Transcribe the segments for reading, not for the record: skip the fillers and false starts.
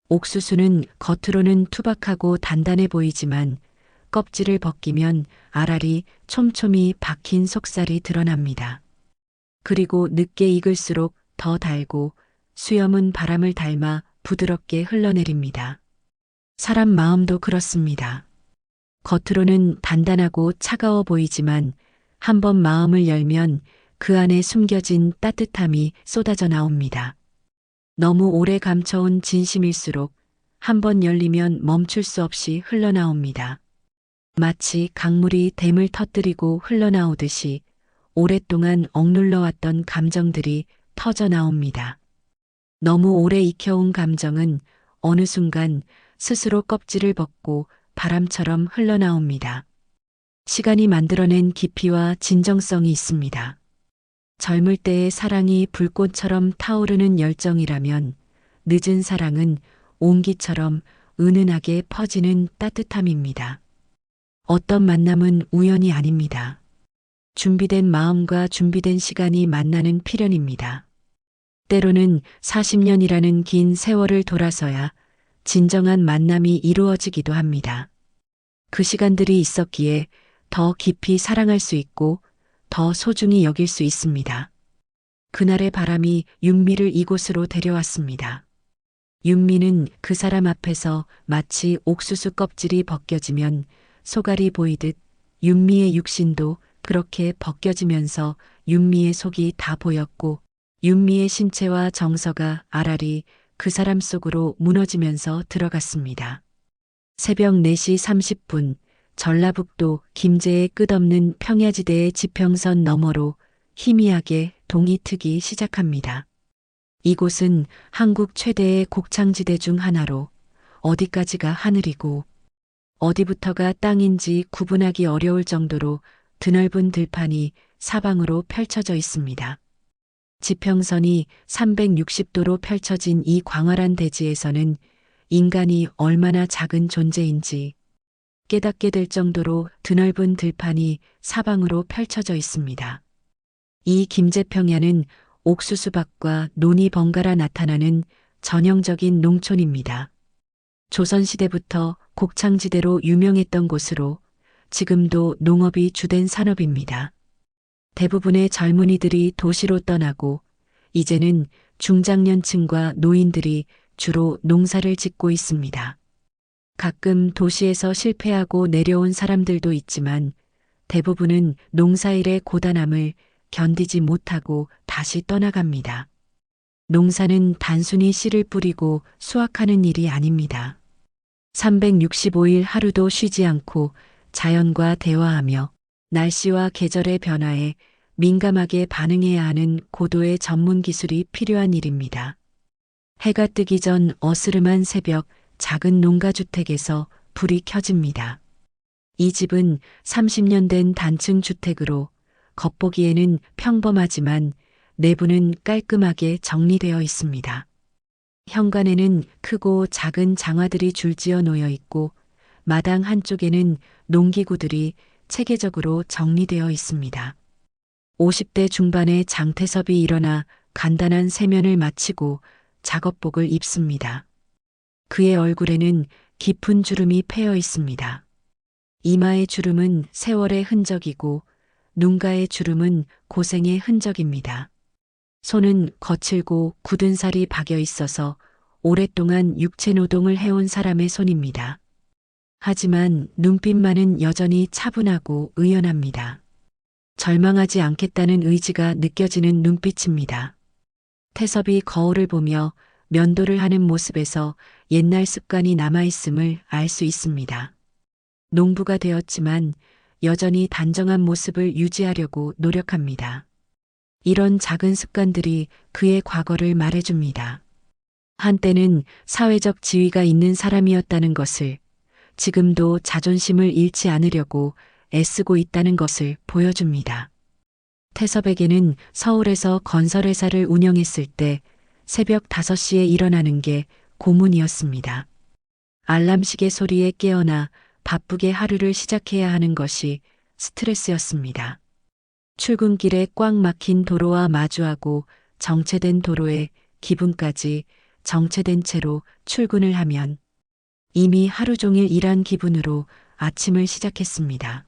옥수수는 겉으로는 투박하고 단단해 보이지만 껍질을 벗기면 알알이 촘촘히 박힌 속살이 드러납니다. 그리고 늦게 익을수록 더 달고 수염은 바람을 닮아 부드럽게 흘러내립니다. 사람 마음도 그렇습니다. 겉으로는 단단하고 차가워 보이지만 한번 마음을 열면 그 안에 숨겨진 따뜻함이 쏟아져 나옵니다. 너무 오래 감춰온 진심일수록 한번 열리면 멈출 수 없이 흘러나옵니다. 마치 강물이 댐을 터뜨리고 흘러나오듯이 오랫동안 억눌러왔던 감정들이 터져 나옵니다. 너무 오래 익혀온 감정은 어느 순간 스스로 껍질을 벗고 바람처럼 흘러나옵니다. 시간이 만들어낸 깊이와 진정성이 있습니다. 젊을 때의 사랑이 불꽃처럼 타오르는 열정이라면 늦은 사랑은 온기처럼 은은하게 퍼지는 따뜻함입니다. 어떤 만남은 우연이 아닙니다. 준비된 마음과 준비된 시간이 만나는 필연입니다. 때로는 40년이라는 긴 세월을 돌아서야 진정한 만남이 이루어지기도 합니다. 그 시간들이 있었기에 더 깊이 사랑할 수 있고 더 소중히 여길 수 있습니다. 그날의 바람이 윤미를 이곳으로 데려왔습니다. 윤미는 그 사람 앞에서 마치 옥수수 껍질이 벗겨지면 소갈이 보이듯 윤미의 육신도 그렇게 벗겨지면서 윤미의 속이 다 보였고 윤미의 신체와 정서가 알알이 그 사람 속으로 무너지면서 들어갔습니다. 새벽 4시 30분 전라북도 김제의 끝없는 평야지대의 지평선 너머로 희미하게 동이 트기 시작합니다. 이곳은 한국 최대의 곡창지대 중 하나로 어디까지가 하늘이고 어디부터가 땅인지 구분하기 어려울 정도로 드넓은 들판이 사방으로 펼쳐져 있습니다. 지평선이 360도로 펼쳐진 이 광활한 대지에서는 인간이 얼마나 작은 존재인지 깨닫게 될 정도로 드넓은 들판이 사방으로 펼쳐져 있습니다. 이 김제평야는 옥수수밭과 논이 번갈아 나타나는 전형적인 농촌입니다. 조선시대부터 곡창지대로 유명했던 곳으로 지금도 농업이 주된 산업입니다. 대부분의 젊은이들이 도시로 떠나고 이제는 중장년층과 노인들이 주로 농사를 짓고 있습니다. 가끔 도시에서 실패하고 내려온 사람들도 있지만 대부분은 농사일의 고단함을 견디지 못하고 다시 떠나갑니다. 농사는 단순히 씨를 뿌리고 수확하는 일이 아닙니다. 365일 하루도 쉬지 않고 자연과 대화하며 날씨와 계절의 변화에 민감하게 반응해야 하는 고도의 전문 기술이 필요한 일입니다. 해가 뜨기 전 어스름한 새벽 작은 농가주택에서 불이 켜집니다. 이 집은 30년 된 단층 주택으로 겉보기에는 평범하지만 내부는 깔끔하게 정리되어 있습니다. 현관에는 크고 작은 장화들이 줄지어 놓여 있고 마당 한쪽에는 농기구들이 체계적으로 정리되어 있습니다. 50대 중반의 장태섭이 일어나 간단한 세면을 마치고 작업복을 입습니다. 그의 얼굴에는 깊은 주름이 패여 있습니다. 이마의 주름은 세월의 흔적이고 눈가의 주름은 고생의 흔적입니다. 손은 거칠고 굳은 살이 박여 있어서 오랫동안 육체 노동을 해온 사람의 손입니다. 하지만 눈빛만은 여전히 차분하고 의연합니다. 절망하지 않겠다는 의지가 느껴지는 눈빛입니다. 태섭이 거울을 보며 면도를 하는 모습에서 옛날 습관이 남아있음을 알 수 있습니다. 농부가 되었지만 여전히 단정한 모습을 유지하려고 노력합니다. 이런 작은 습관들이 그의 과거를 말해줍니다. 한때는 사회적 지위가 있는 사람이었다는 것을, 지금도 자존심을 잃지 않으려고 애쓰고 있다는 것을 보여줍니다. 태섭에게는 서울에서 건설회사를 운영했을 때 새벽 5시에 일어나는 게 고문이었습니다. 알람시계 소리에 깨어나 바쁘게 하루를 시작해야 하는 것이 스트레스였습니다. 출근길에 꽉 막힌 도로와 마주하고 정체된 도로에 기분까지 정체된 채로 출근을 하면 이미 하루 종일 일한 기분으로 아침을 시작했습니다.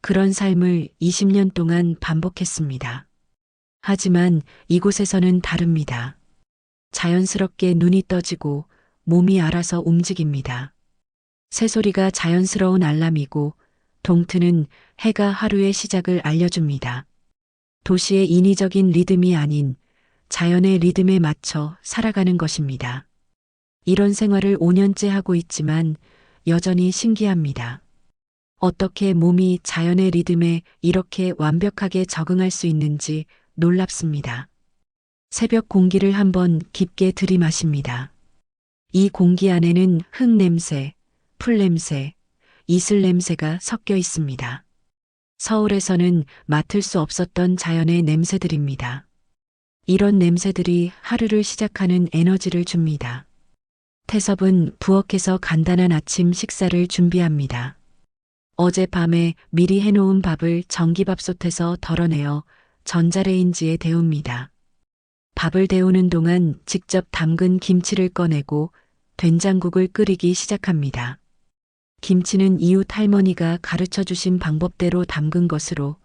그런 삶을 20년 동안 반복했습니다. 하지만 이곳에서는 다릅니다. 자연스럽게 눈이 떠지고 몸이 알아서 움직입니다. 새소리가 자연스러운 알람이고 동트는 해가 하루의 시작을 알려줍니다. 도시의 인위적인 리듬이 아닌 자연의 리듬에 맞춰 살아가는 것입니다. 이런 생활을 5년째 하고 있지만 여전히 신기합니다. 어떻게 몸이 자연의 리듬에 이렇게 완벽하게 적응할 수 있는지 놀랍습니다. 새벽 공기를 한번 깊게 들이마십니다. 이 공기 안에는 흙 냄새, 풀 냄새, 이슬 냄새가 섞여 있습니다. 서울에서는 맡을 수 없었던 자연의 냄새들입니다. 이런 냄새들이 하루를 시작하는 에너지를 줍니다. 태섭은 부엌에서 간단한 아침 식사를 준비합니다. 어젯밤에 미리 해놓은 밥을 전기밥솥에서 덜어내어 전자레인지에 데웁니다. 밥을 데우는 동안 직접 담근 김치를 꺼내고 된장국을 끓이기 시작합니다. 김치는 이웃 할머니가 가르쳐 주신 방법대로 담근 것으로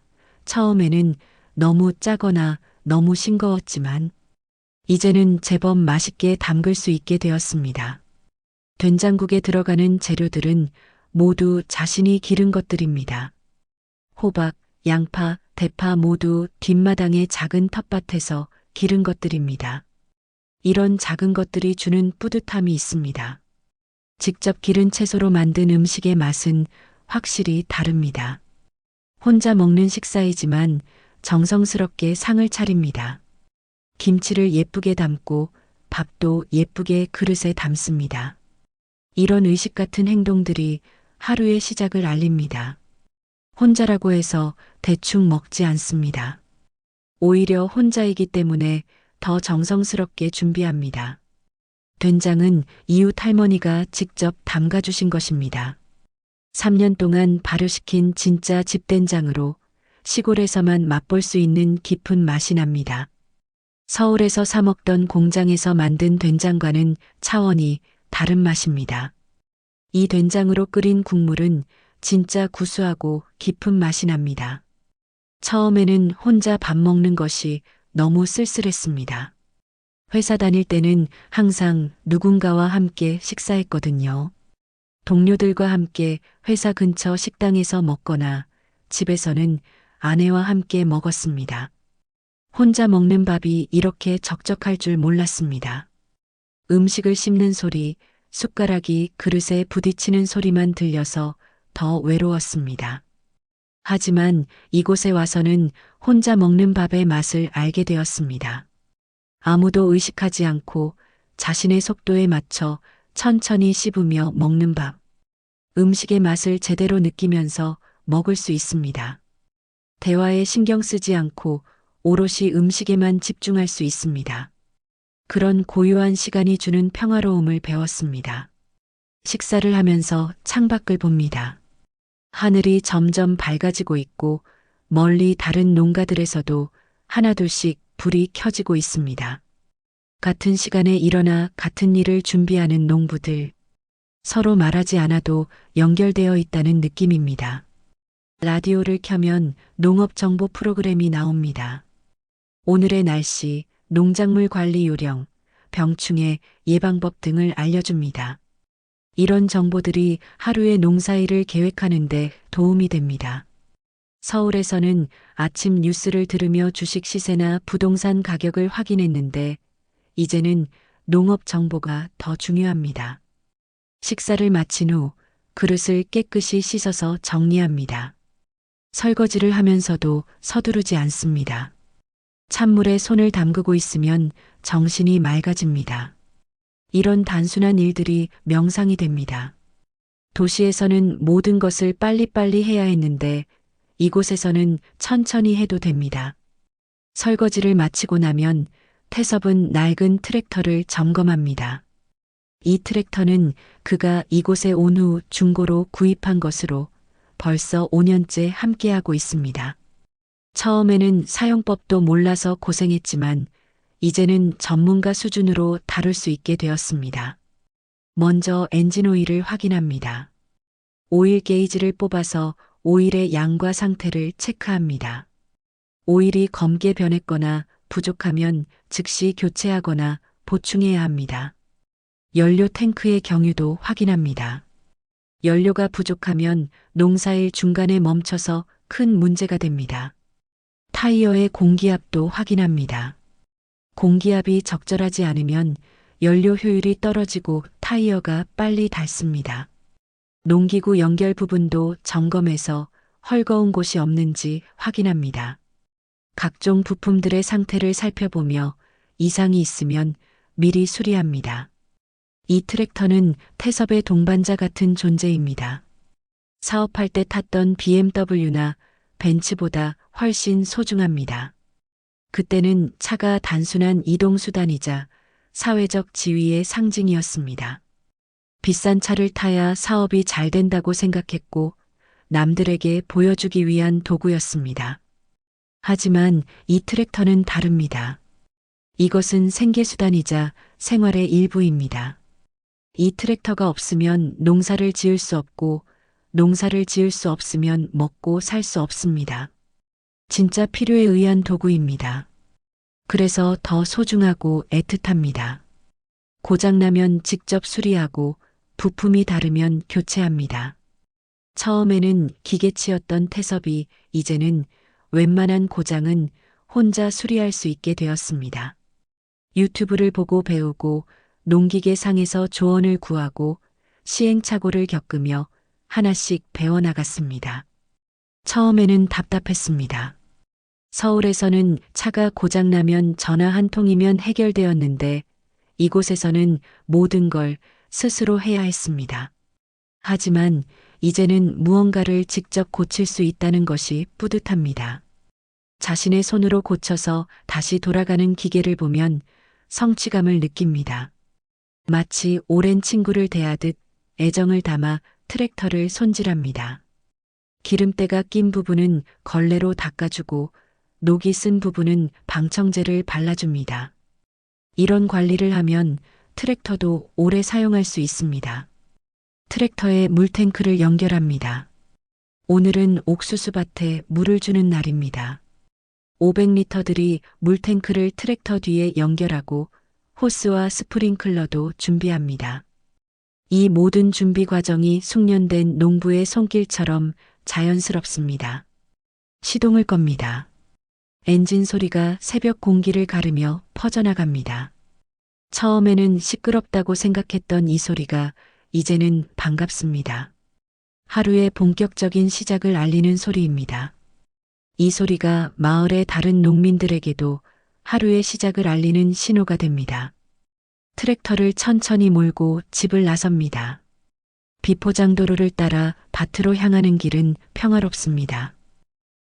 처음에는 너무 짜거나 너무 싱거웠지만 이제는 제법 맛있게 담글 수 있게 되었습니다. 된장국에 들어가는 재료들은 모두 자신이 기른 것들입니다. 호박, 양파, 대파 모두 뒷마당의 작은 텃밭에서 기른 것들입니다. 이런 작은 것들이 주는 뿌듯함이 있습니다. 직접 기른 채소로 만든 음식의 맛은 확실히 다릅니다. 혼자 먹는 식사이지만 정성스럽게 상을 차립니다. 김치를 예쁘게 담고 밥도 예쁘게 그릇에 담습니다. 이런 의식 같은 행동들이 하루의 시작을 알립니다. 혼자라고 해서 대충 먹지 않습니다. 오히려 혼자이기 때문에 더 정성스럽게 준비합니다. 된장은 이웃 할머니가 직접 담가주신 것입니다. 3년 동안 발효시킨 진짜 집된장으로 시골에서만 맛볼 수 있는 깊은 맛이 납니다. 서울에서 사 먹던 공장에서 만든 된장과는 차원이 다른 맛입니다. 이 된장으로 끓인 국물은 진짜 구수하고 깊은 맛이 납니다. 처음에는 혼자 밥 먹는 것이 너무 쓸쓸했습니다. 회사 다닐 때는 항상 누군가와 함께 식사했거든요. 동료들과 함께 회사 근처 식당에서 먹거나 집에서는 아내와 함께 먹었습니다. 혼자 먹는 밥이 이렇게 적적할 줄 몰랐습니다. 음식을 씹는 소리, 숟가락이 그릇에 부딪히는 소리만 들려서 더 외로웠습니다. 하지만 이곳에 와서는 혼자 먹는 밥의 맛을 알게 되었습니다. 아무도 의식하지 않고 자신의 속도에 맞춰 천천히 씹으며 먹는 밥. 음식의 맛을 제대로 느끼면서 먹을 수 있습니다. 대화에 신경 쓰지 않고 오롯이 음식에만 집중할 수 있습니다. 그런 고요한 시간이 주는 평화로움을 배웠습니다. 식사를 하면서 창밖을 봅니다. 하늘이 점점 밝아지고 있고 멀리 다른 농가들에서도 하나둘씩 불이 켜지고 있습니다. 같은 시간에 일어나 같은 일을 준비하는 농부들. 서로 말하지 않아도 연결되어 있다는 느낌입니다. 라디오를 켜면 농업 정보 프로그램이 나옵니다. 오늘의 날씨, 농작물 관리 요령, 병충해 예방법 등을 알려줍니다. 이런 정보들이 하루의 농사일을 계획하는 데 도움이 됩니다. 서울에서는 아침 뉴스를 들으며 주식 시세나 부동산 가격을 확인했는데 이제는 농업 정보가 더 중요합니다. 식사를 마친 후 그릇을 깨끗이 씻어서 정리합니다. 설거지를 하면서도 서두르지 않습니다. 찬물에 손을 담그고 있으면 정신이 맑아집니다. 이런 단순한 일들이 명상이 됩니다. 도시에서는 모든 것을 빨리빨리 해야 했는데 이곳에서는 천천히 해도 됩니다. 설거지를 마치고 나면 태섭은 낡은 트랙터를 점검합니다. 이 트랙터는 그가 이곳에 온 후 중고로 구입한 것으로 벌써 5년째 함께하고 있습니다. 처음에는 사용법도 몰라서 고생했지만 이제는 전문가 수준으로 다룰 수 있게 되었습니다. 먼저 엔진 오일을 확인합니다. 오일 게이지를 뽑아서 오일의 양과 상태를 체크합니다. 오일이 검게 변했거나 부족하면 즉시 교체하거나 보충해야 합니다. 연료 탱크의 경유도 확인합니다. 연료가 부족하면 농사일 중간에 멈춰서 큰 문제가 됩니다. 타이어의 공기압도 확인합니다. 공기압이 적절하지 않으면 연료 효율이 떨어지고 타이어가 빨리 닳습니다. 농기구 연결 부분도 점검해서 헐거운 곳이 없는지 확인합니다. 각종 부품들의 상태를 살펴보며 이상이 있으면 미리 수리합니다. 이 트랙터는 태섭의 동반자 같은 존재입니다. 사업할 때 탔던 BMW나 벤츠보다 훨씬 소중합니다. 그때는 차가 단순한 이동수단이자 사회적 지위의 상징이었습니다. 비싼 차를 타야 사업이 잘 된다고 생각했고 남들에게 보여주기 위한 도구였습니다. 하지만 이 트랙터는 다릅니다. 이것은 생계수단이자 생활의 일부입니다. 이 트랙터가 없으면 농사를 지을 수 없고 농사를 지을 수 없으면 먹고 살 수 없습니다. 진짜 필요에 의한 도구입니다. 그래서 더 소중하고 애틋합니다. 고장나면 직접 수리하고 부품이 다르면 교체합니다. 처음에는 기계치였던 태섭이 이제는 웬만한 고장은 혼자 수리할 수 있게 되었습니다. 유튜브를 보고 배우고 농기계 상에서 조언을 구하고 시행착오를 겪으며 하나씩 배워나갔습니다. 처음에는 답답했습니다. 서울에서는 차가 고장나면 전화 한 통이면 해결되었는데 이곳에서는 모든 걸 스스로 해야 했습니다. 하지만 이제는 무언가를 직접 고칠 수 있다는 것이 뿌듯합니다. 자신의 손으로 고쳐서 다시 돌아가는 기계를 보면 성취감을 느낍니다. 마치 오랜 친구를 대하듯 애정을 담아 트랙터를 손질합니다. 기름때가 낀 부분은 걸레로 닦아주고 녹이 쓴 부분은 방청제를 발라줍니다. 이런 관리를 하면 트랙터도 오래 사용할 수 있습니다. 트랙터에 물탱크를 연결합니다. 오늘은 옥수수밭에 물을 주는 날입니다. 500리터들이 물탱크를 트랙터 뒤에 연결하고 호스와 스프링클러도 준비합니다. 이 모든 준비 과정이 숙련된 농부의 손길처럼 자연스럽습니다. 시동을 겁니다. 엔진 소리가 새벽 공기를 가르며 퍼져나갑니다. 처음에는 시끄럽다고 생각했던 이 소리가 이제는 반갑습니다. 하루의 본격적인 시작을 알리는 소리입니다. 이 소리가 마을의 다른 농민들에게도 하루의 시작을 알리는 신호가 됩니다. 트랙터를 천천히 몰고 집을 나섭니다. 비포장도로를 따라 밭으로 향하는 길은 평화롭습니다.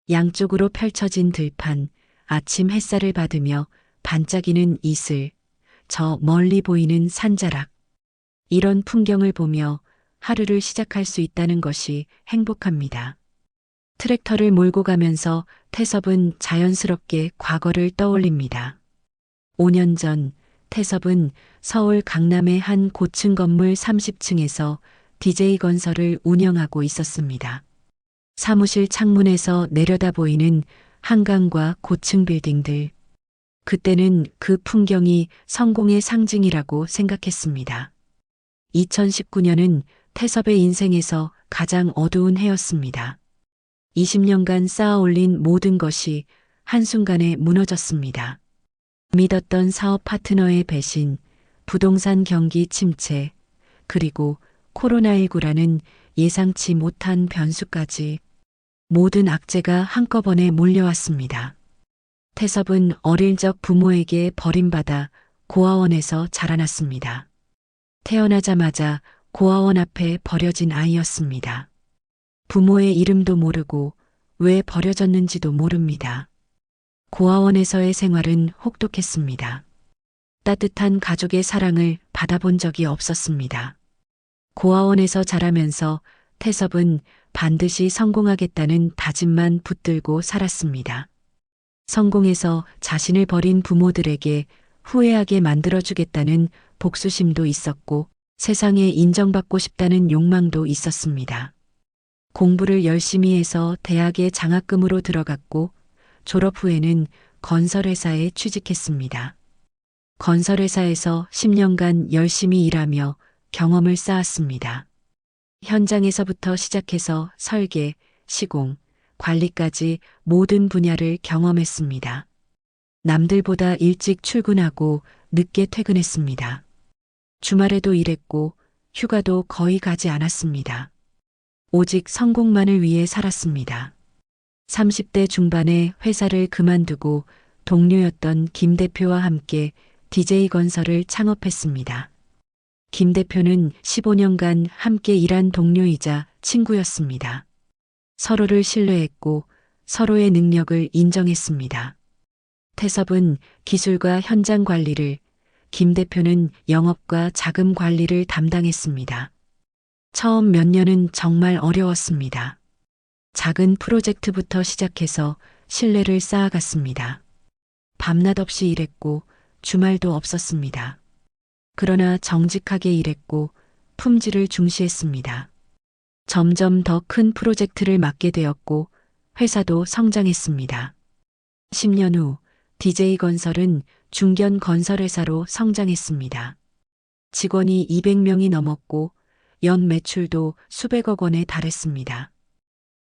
양쪽으로 펼쳐진 들판, 아침 햇살을 받으며 반짝이는 이슬, 저 멀리 보이는 산자락. 이런 풍경을 보며 하루를 시작할 수 있다는 것이 행복합니다. 트랙터를 몰고 가면서 태섭은 자연스럽게 과거를 떠올립니다. 5년 전 태섭은 서울 강남의 한 고층 건물 30층에서 DJ건설을 운영하고 있었습니다. 사무실 창문에서 내려다 보이는 한강과 고층 빌딩들. 그때는 그 풍경이 성공의 상징이라고 생각했습니다. 2019년은 태섭의 인생에서 가장 어두운 해였습니다. 20년간 쌓아 올린 모든 것이 한순간에 무너졌습니다. 믿었던 사업 파트너의 배신, 부동산 경기 침체, 그리고 코로나19라는 예상치 못한 변수까지 모든 악재가 한꺼번에 몰려왔습니다. 태섭은 어릴 적 부모에게 버림받아 고아원에서 자라났습니다. 태어나자마자 고아원 앞에 버려진 아이였습니다. 부모의 이름도 모르고 왜 버려졌는지도 모릅니다. 고아원에서의 생활은 혹독했습니다. 따뜻한 가족의 사랑을 받아본 적이 없었습니다. 고아원에서 자라면서 태섭은 반드시 성공하겠다는 다짐만 붙들고 살았습니다. 성공해서 자신을 버린 부모들에게 후회하게 만들어주겠다는 복수심도 있었고 세상에 인정받고 싶다는 욕망도 있었습니다. 공부를 열심히 해서 대학에 장학금으로 들어갔고 졸업 후에는 건설회사에 취직했습니다. 건설회사에서 10년간 열심히 일하며 경험을 쌓았습니다. 현장에서부터 시작해서 설계, 시공, 관리까지 모든 분야를 경험했습니다. 남들보다 일찍 출근하고 늦게 퇴근했습니다. 주말에도 일했고 휴가도 거의 가지 않았습니다. 오직 성공만을 위해 살았습니다. 30대 중반에 회사를 그만두고 동료였던 김 대표와 함께 DJ건설을 창업했습니다. 김 대표는 15년간 함께 일한 동료이자 친구였습니다. 서로를 신뢰했고 서로의 능력을 인정했습니다. 태섭은 기술과 현장 관리를, 김 대표는 영업과 자금 관리를 담당했습니다. 처음 몇 년은 정말 어려웠습니다. 작은 프로젝트부터 시작해서 신뢰를 쌓아갔습니다. 밤낮 없이 일했고 주말도 없었습니다. 그러나 정직하게 일했고 품질을 중시했습니다. 점점 더 큰 프로젝트를 맡게 되었고 회사도 성장했습니다. 10년 후 DJ건설은 중견 건설회사로 성장했습니다. 직원이 200명이 넘었고 연 매출도 수백억 원에 달했습니다.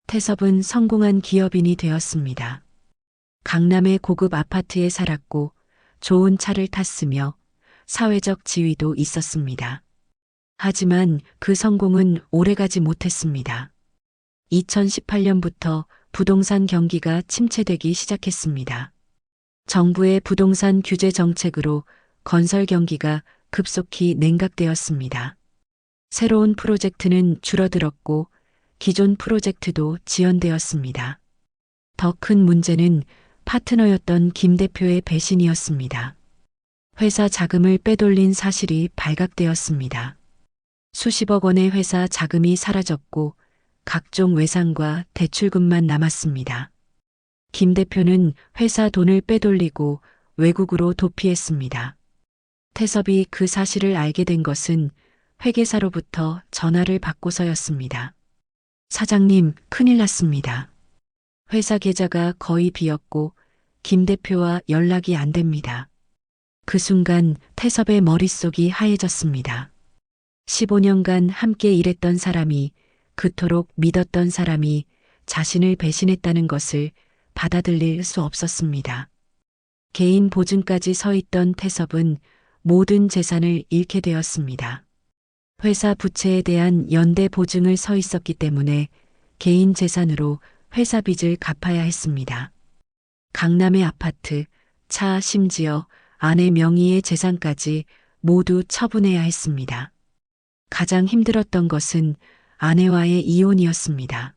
태섭은 성공한 기업인이 되었습니다. 강남의 고급 아파트에 살았고 좋은 차를 탔으며 사회적 지위도 있었습니다. 하지만 그 성공은 오래가지 못했습니다. 2018년부터 부동산 경기가 침체되기 시작했습니다. 정부의 부동산 규제 정책으로 건설 경기가 급속히 냉각되었습니다. 새로운 프로젝트는 줄어들었고 기존 프로젝트도 지연되었습니다. 더 큰 문제는 파트너였던 김 대표의 배신이었습니다. 회사 자금을 빼돌린 사실이 발각되었습니다. 수십억 원의 회사 자금이 사라졌고 각종 외상과 대출금만 남았습니다. 김 대표는 회사 돈을 빼돌리고 외국으로 도피했습니다. 태섭이 그 사실을 알게 된 것은 회계사로부터 전화를 받고서였습니다. 사장님, 큰일 났습니다. 회사 계좌가 거의 비었고 김 대표와 연락이 안 됩니다. 그 순간 태섭의 머릿속이 하얘졌습니다. 15년간 함께 일했던 사람이, 그토록 믿었던 사람이 자신을 배신했다는 것을 받아들일 수 없었습니다. 개인 보증까지 서 있던 태섭은 모든 재산을 잃게 되었습니다. 회사 부채에 대한 연대 보증을 서 있었기 때문에 개인 재산으로 회사 빚을 갚아야 했습니다. 강남의 아파트, 차, 심지어 아내 명의의 재산까지 모두 처분해야 했습니다. 가장 힘들었던 것은 아내와의 이혼이었습니다.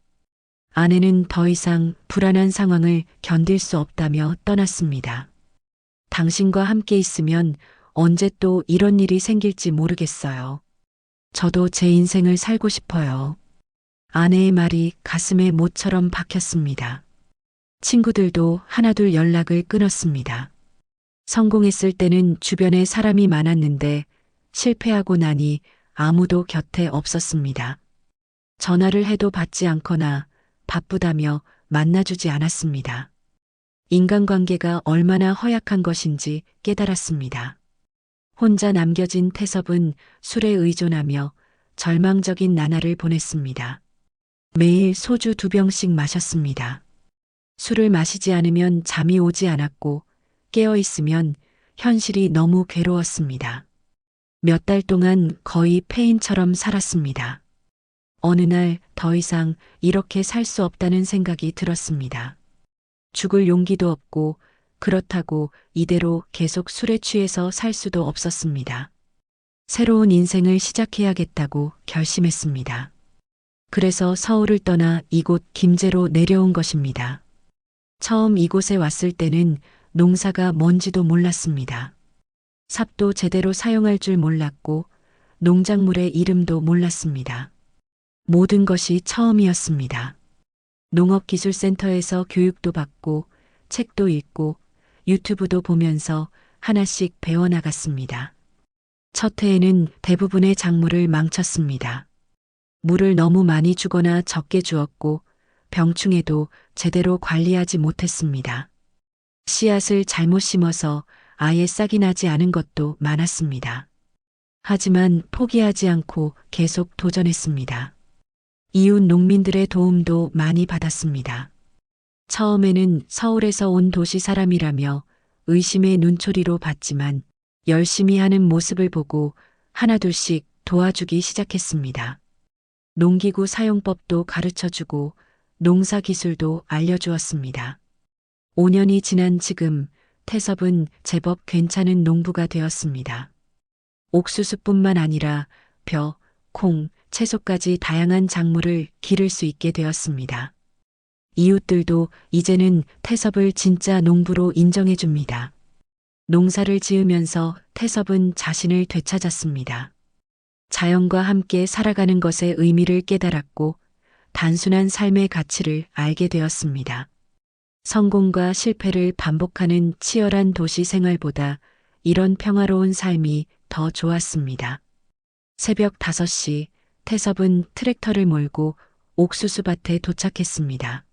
아내는 더 이상 불안한 상황을 견딜 수 없다며 떠났습니다. 당신과 함께 있으면 언제 또 이런 일이 생길지 모르겠어요. 저도 제 인생을 살고 싶어요. 아내의 말이 가슴에 못처럼 박혔습니다. 친구들도 하나둘 연락을 끊었습니다. 성공했을 때는 주변에 사람이 많았는데 실패하고 나니 아무도 곁에 없었습니다. 전화를 해도 받지 않거나 바쁘다며 만나주지 않았습니다. 인간관계가 얼마나 허약한 것인지 깨달았습니다. 혼자 남겨진 태섭은 술에 의존하며 절망적인 나날을 보냈습니다. 매일 소주 2병씩 마셨습니다. 술을 마시지 않으면 잠이 오지 않았고 깨어 있으면 현실이 너무 괴로웠습니다. 몇 달 동안 거의 폐인처럼 살았습니다. 어느 날 더 이상 이렇게 살 수 없다는 생각이 들었습니다. 죽을 용기도 없고 그렇다고 이대로 계속 술에 취해서 살 수도 없었습니다. 새로운 인생을 시작해야겠다고 결심했습니다. 그래서 서울을 떠나 이곳 김제로 내려온 것입니다. 처음 이곳에 왔을 때는 농사가 뭔지도 몰랐습니다. 삽도 제대로 사용할 줄 몰랐고 농작물의 이름도 몰랐습니다. 모든 것이 처음이었습니다. 농업기술센터에서 교육도 받고 책도 읽고 유튜브도 보면서 하나씩 배워나갔습니다. 첫 해에는 대부분의 작물을 망쳤습니다. 물을 너무 많이 주거나 적게 주었고 병충해도 제대로 관리하지 못했습니다. 씨앗을 잘못 심어서 아예 싹이 나지 않은 것도 많았습니다. 하지만 포기하지 않고 계속 도전했습니다. 이웃 농민들의 도움도 많이 받았습니다. 처음에는 서울에서 온 도시 사람이라며 의심의 눈초리로 봤지만 열심히 하는 모습을 보고 하나둘씩 도와주기 시작했습니다. 농기구 사용법도 가르쳐주고 농사 기술도 알려주었습니다. 5년이 지난 지금 태섭은 제법 괜찮은 농부가 되었습니다. 옥수수뿐만 아니라 벼, 콩, 채소까지 다양한 작물을 기를 수 있게 되었습니다. 이웃들도 이제는 태섭을 진짜 농부로 인정해 줍니다. 농사를 지으면서 태섭은 자신을 되찾았습니다. 자연과 함께 살아가는 것의 의미를 깨달았고 단순한 삶의 가치를 알게 되었습니다. 성공과 실패를 반복하는 치열한 도시 생활보다 이런 평화로운 삶이 더 좋았습니다. 새벽 5시 태섭은 트랙터를 몰고 옥수수밭에 도착했습니다.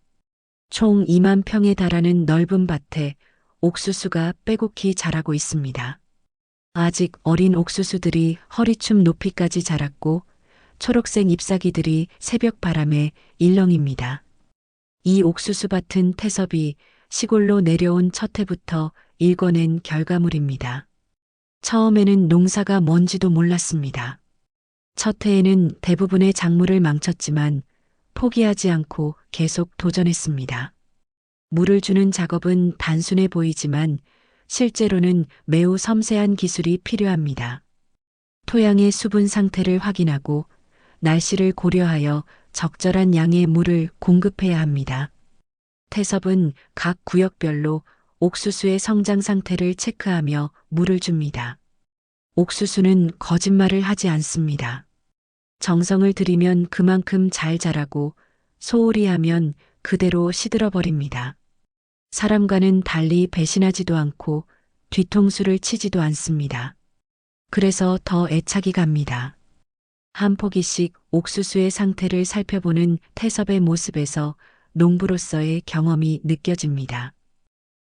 총 2만 평에 달하는 넓은 밭에 옥수수가 빼곡히 자라고 있습니다. 아직 어린 옥수수들이 허리춤 높이까지 자랐고 초록색 잎사귀들이 새벽 바람에 일렁입니다. 이 옥수수밭은 태섭이 시골로 내려온 첫 해부터 일궈낸 결과물입니다. 처음에는 농사가 뭔지도 몰랐습니다. 첫 해에는 대부분의 작물을 망쳤지만 포기하지 않고 계속 도전했습니다. 물을 주는 작업은 단순해 보이지만 실제로는 매우 섬세한 기술이 필요합니다. 토양의 수분 상태를 확인하고 날씨를 고려하여 적절한 양의 물을 공급해야 합니다. 태섭은 각 구역별로 옥수수의 성장 상태를 체크하며 물을 줍니다. 옥수수는 거짓말을 하지 않습니다. 정성을 들이면 그만큼 잘 자라고 소홀히 하면 그대로 시들어버립니다. 사람과는 달리 배신하지도 않고 뒤통수를 치지도 않습니다. 그래서 더 애착이 갑니다. 한 포기씩 옥수수의 상태를 살펴보는 태섭의 모습에서 농부로서의 경험이 느껴집니다.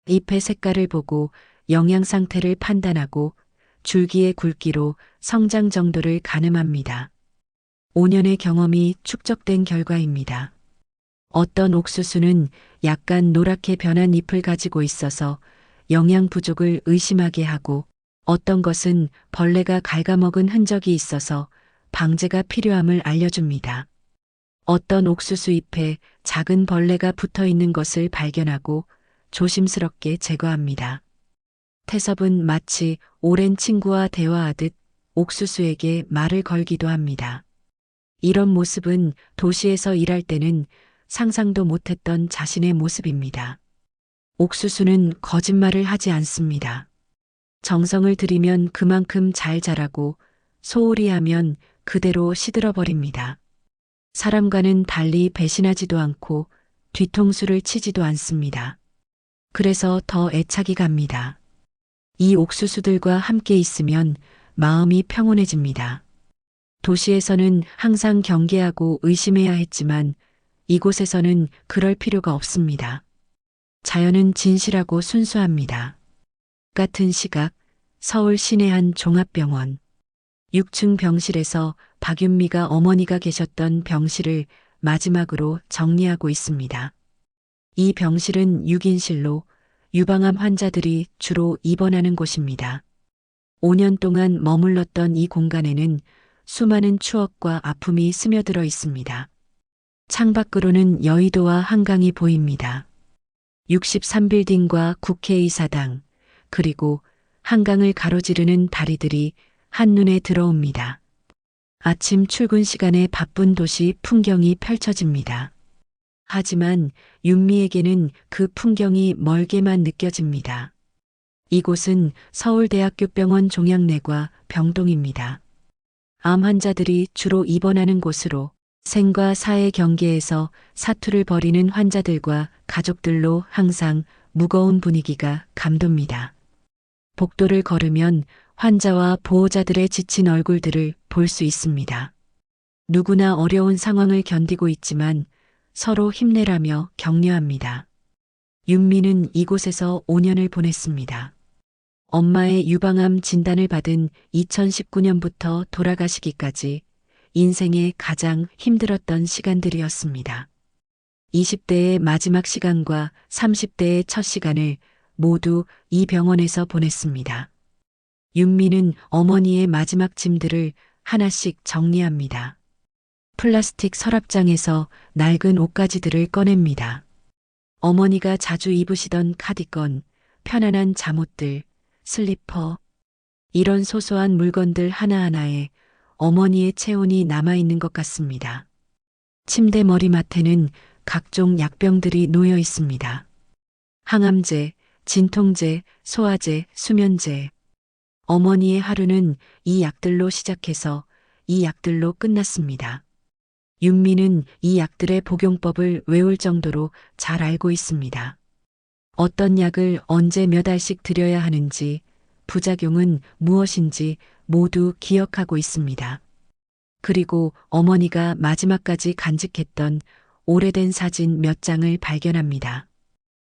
잎의 색깔을 보고 영양 상태를 판단하고 줄기의 굵기로 성장 정도를 가늠합니다. 5년의 경험이 축적된 결과입니다. 어떤 옥수수는 약간 노랗게 변한 잎을 가지고 있어서 영양 부족을 의심하게 하고 어떤 것은 벌레가 갉아먹은 흔적이 있어서 방제가 필요함을 알려줍니다. 어떤 옥수수 잎에 작은 벌레가 붙어 있는 것을 발견하고 조심스럽게 제거합니다. 태섭은 마치 오랜 친구와 대화하듯 옥수수에게 말을 걸기도 합니다. 이런 모습은 도시에서 일할 때는 상상도 못했던 자신의 모습입니다. 옥수수는 거짓말을 하지 않습니다. 정성을 들이면 그만큼 잘 자라고 소홀히 하면 그대로 시들어버립니다. 사람과는 달리 배신하지도 않고 뒤통수를 치지도 않습니다. 그래서 더 애착이 갑니다. 이 옥수수들과 함께 있으면 마음이 평온해집니다. 도시에서는 항상 경계하고 의심해야 했지만 이곳에서는 그럴 필요가 없습니다. 자연은 진실하고 순수합니다. 같은 시각 서울 시내 한 종합병원 6층 병실에서 박윤미가 어머니가 계셨던 병실을 마지막으로 정리하고 있습니다. 이 병실은 6인실로 유방암 환자들이 주로 입원하는 곳입니다. 5년 동안 머물렀던 이 공간에는 수많은 추억과 아픔이 스며들어 있습니다. 창밖으로는 여의도와 한강이 보입니다. 63빌딩과 국회의사당, 그리고 한강을 가로지르는 다리들이 한눈에 들어옵니다. 아침 출근 시간에 바쁜 도시 풍경이 펼쳐집니다. 하지만 윤미에게는 그 풍경이 멀게만 느껴집니다. 이곳은 서울대학교 병원 종양내과 병동입니다. 암 환자들이 주로 입원하는 곳으로 생과 사의 경계에서 사투를 벌이는 환자들과 가족들로 항상 무거운 분위기가 감돕니다. 복도를 걸으면 환자와 보호자들의 지친 얼굴들을 볼 수 있습니다. 누구나 어려운 상황을 견디고 있지만 서로 힘내라며 격려합니다. 윤미는 이곳에서 5년을 보냈습니다. 엄마의 유방암 진단을 받은 2019년부터 돌아가시기까지 인생의 가장 힘들었던 시간들이었습니다. 20대의 마지막 시간과 30대의 첫 시간을 모두 이 병원에서 보냈습니다. 윤미는 어머니의 마지막 짐들을 하나씩 정리합니다. 플라스틱 서랍장에서 낡은 옷가지들을 꺼냅니다. 어머니가 자주 입으시던 카디건, 편안한 잠옷들, 슬리퍼, 이런 소소한 물건들 하나하나에 어머니의 체온이 남아있는 것 같습니다. 침대 머리맡에는 각종 약병들이 놓여 있습니다. 항암제, 진통제, 소화제, 수면제. 어머니의 하루는 이 약들로 시작해서 이 약들로 끝났습니다. 윤미는 이 약들의 복용법을 외울 정도로 잘 알고 있습니다. 어떤 약을 언제 몇 알씩 드려야 하는지, 부작용은 무엇인지 모두 기억하고 있습니다. 그리고 어머니가 마지막까지 간직했던 오래된 사진 몇 장을 발견합니다.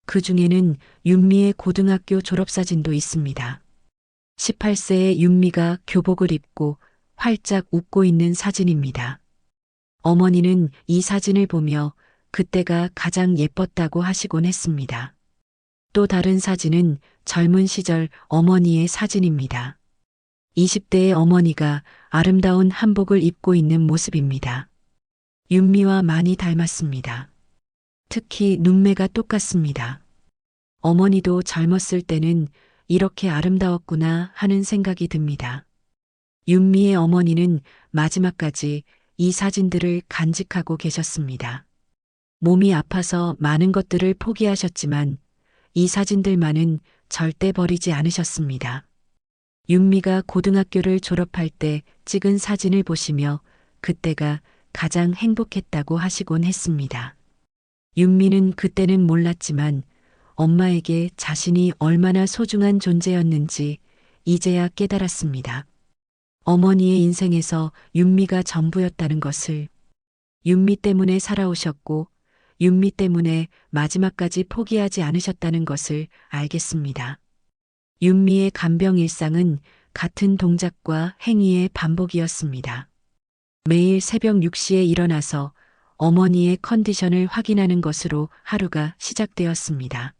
그 중에는 윤미의 고등학교 졸업사진도 있습니다. 18세의 윤미가 교복을 입고 활짝 웃고 있는 사진입니다. 어머니는 이 사진을 보며 그때가 가장 예뻤다고 하시곤 했습니다. 또 다른 사진은 젊은 시절 어머니의 사진입니다. 20대의 어머니가 아름다운 한복을 입고 있는 모습입니다. 윤미와 많이 닮았습니다. 특히 눈매가 똑같습니다. 어머니도 젊었을 때는 이렇게 아름다웠구나 하는 생각이 듭니다. 윤미의 어머니는 마지막까지 이 사진들을 간직하고 계셨습니다. 몸이 아파서 많은 것들을 포기하셨지만 이 사진들만은 절대 버리지 않으셨습니다. 윤미가 고등학교를 졸업할 때 찍은 사진을 보시며 그때가 가장 행복했다고 하시곤 했습니다. 윤미는 그때는 몰랐지만 엄마에게 자신이 얼마나 소중한 존재였는지 이제야 깨달았습니다. 어머니의 인생에서 윤미가 전부였다는 것을, 윤미 때문에 살아오셨고 윤미 때문에 마지막까지 포기하지 않으셨다는 것을 알겠습니다. 윤미의 간병 일상은 같은 동작과 행위의 반복이었습니다. 매일 새벽 6시에 일어나서 어머니의 컨디션을 확인하는 것으로 하루가 시작되었습니다.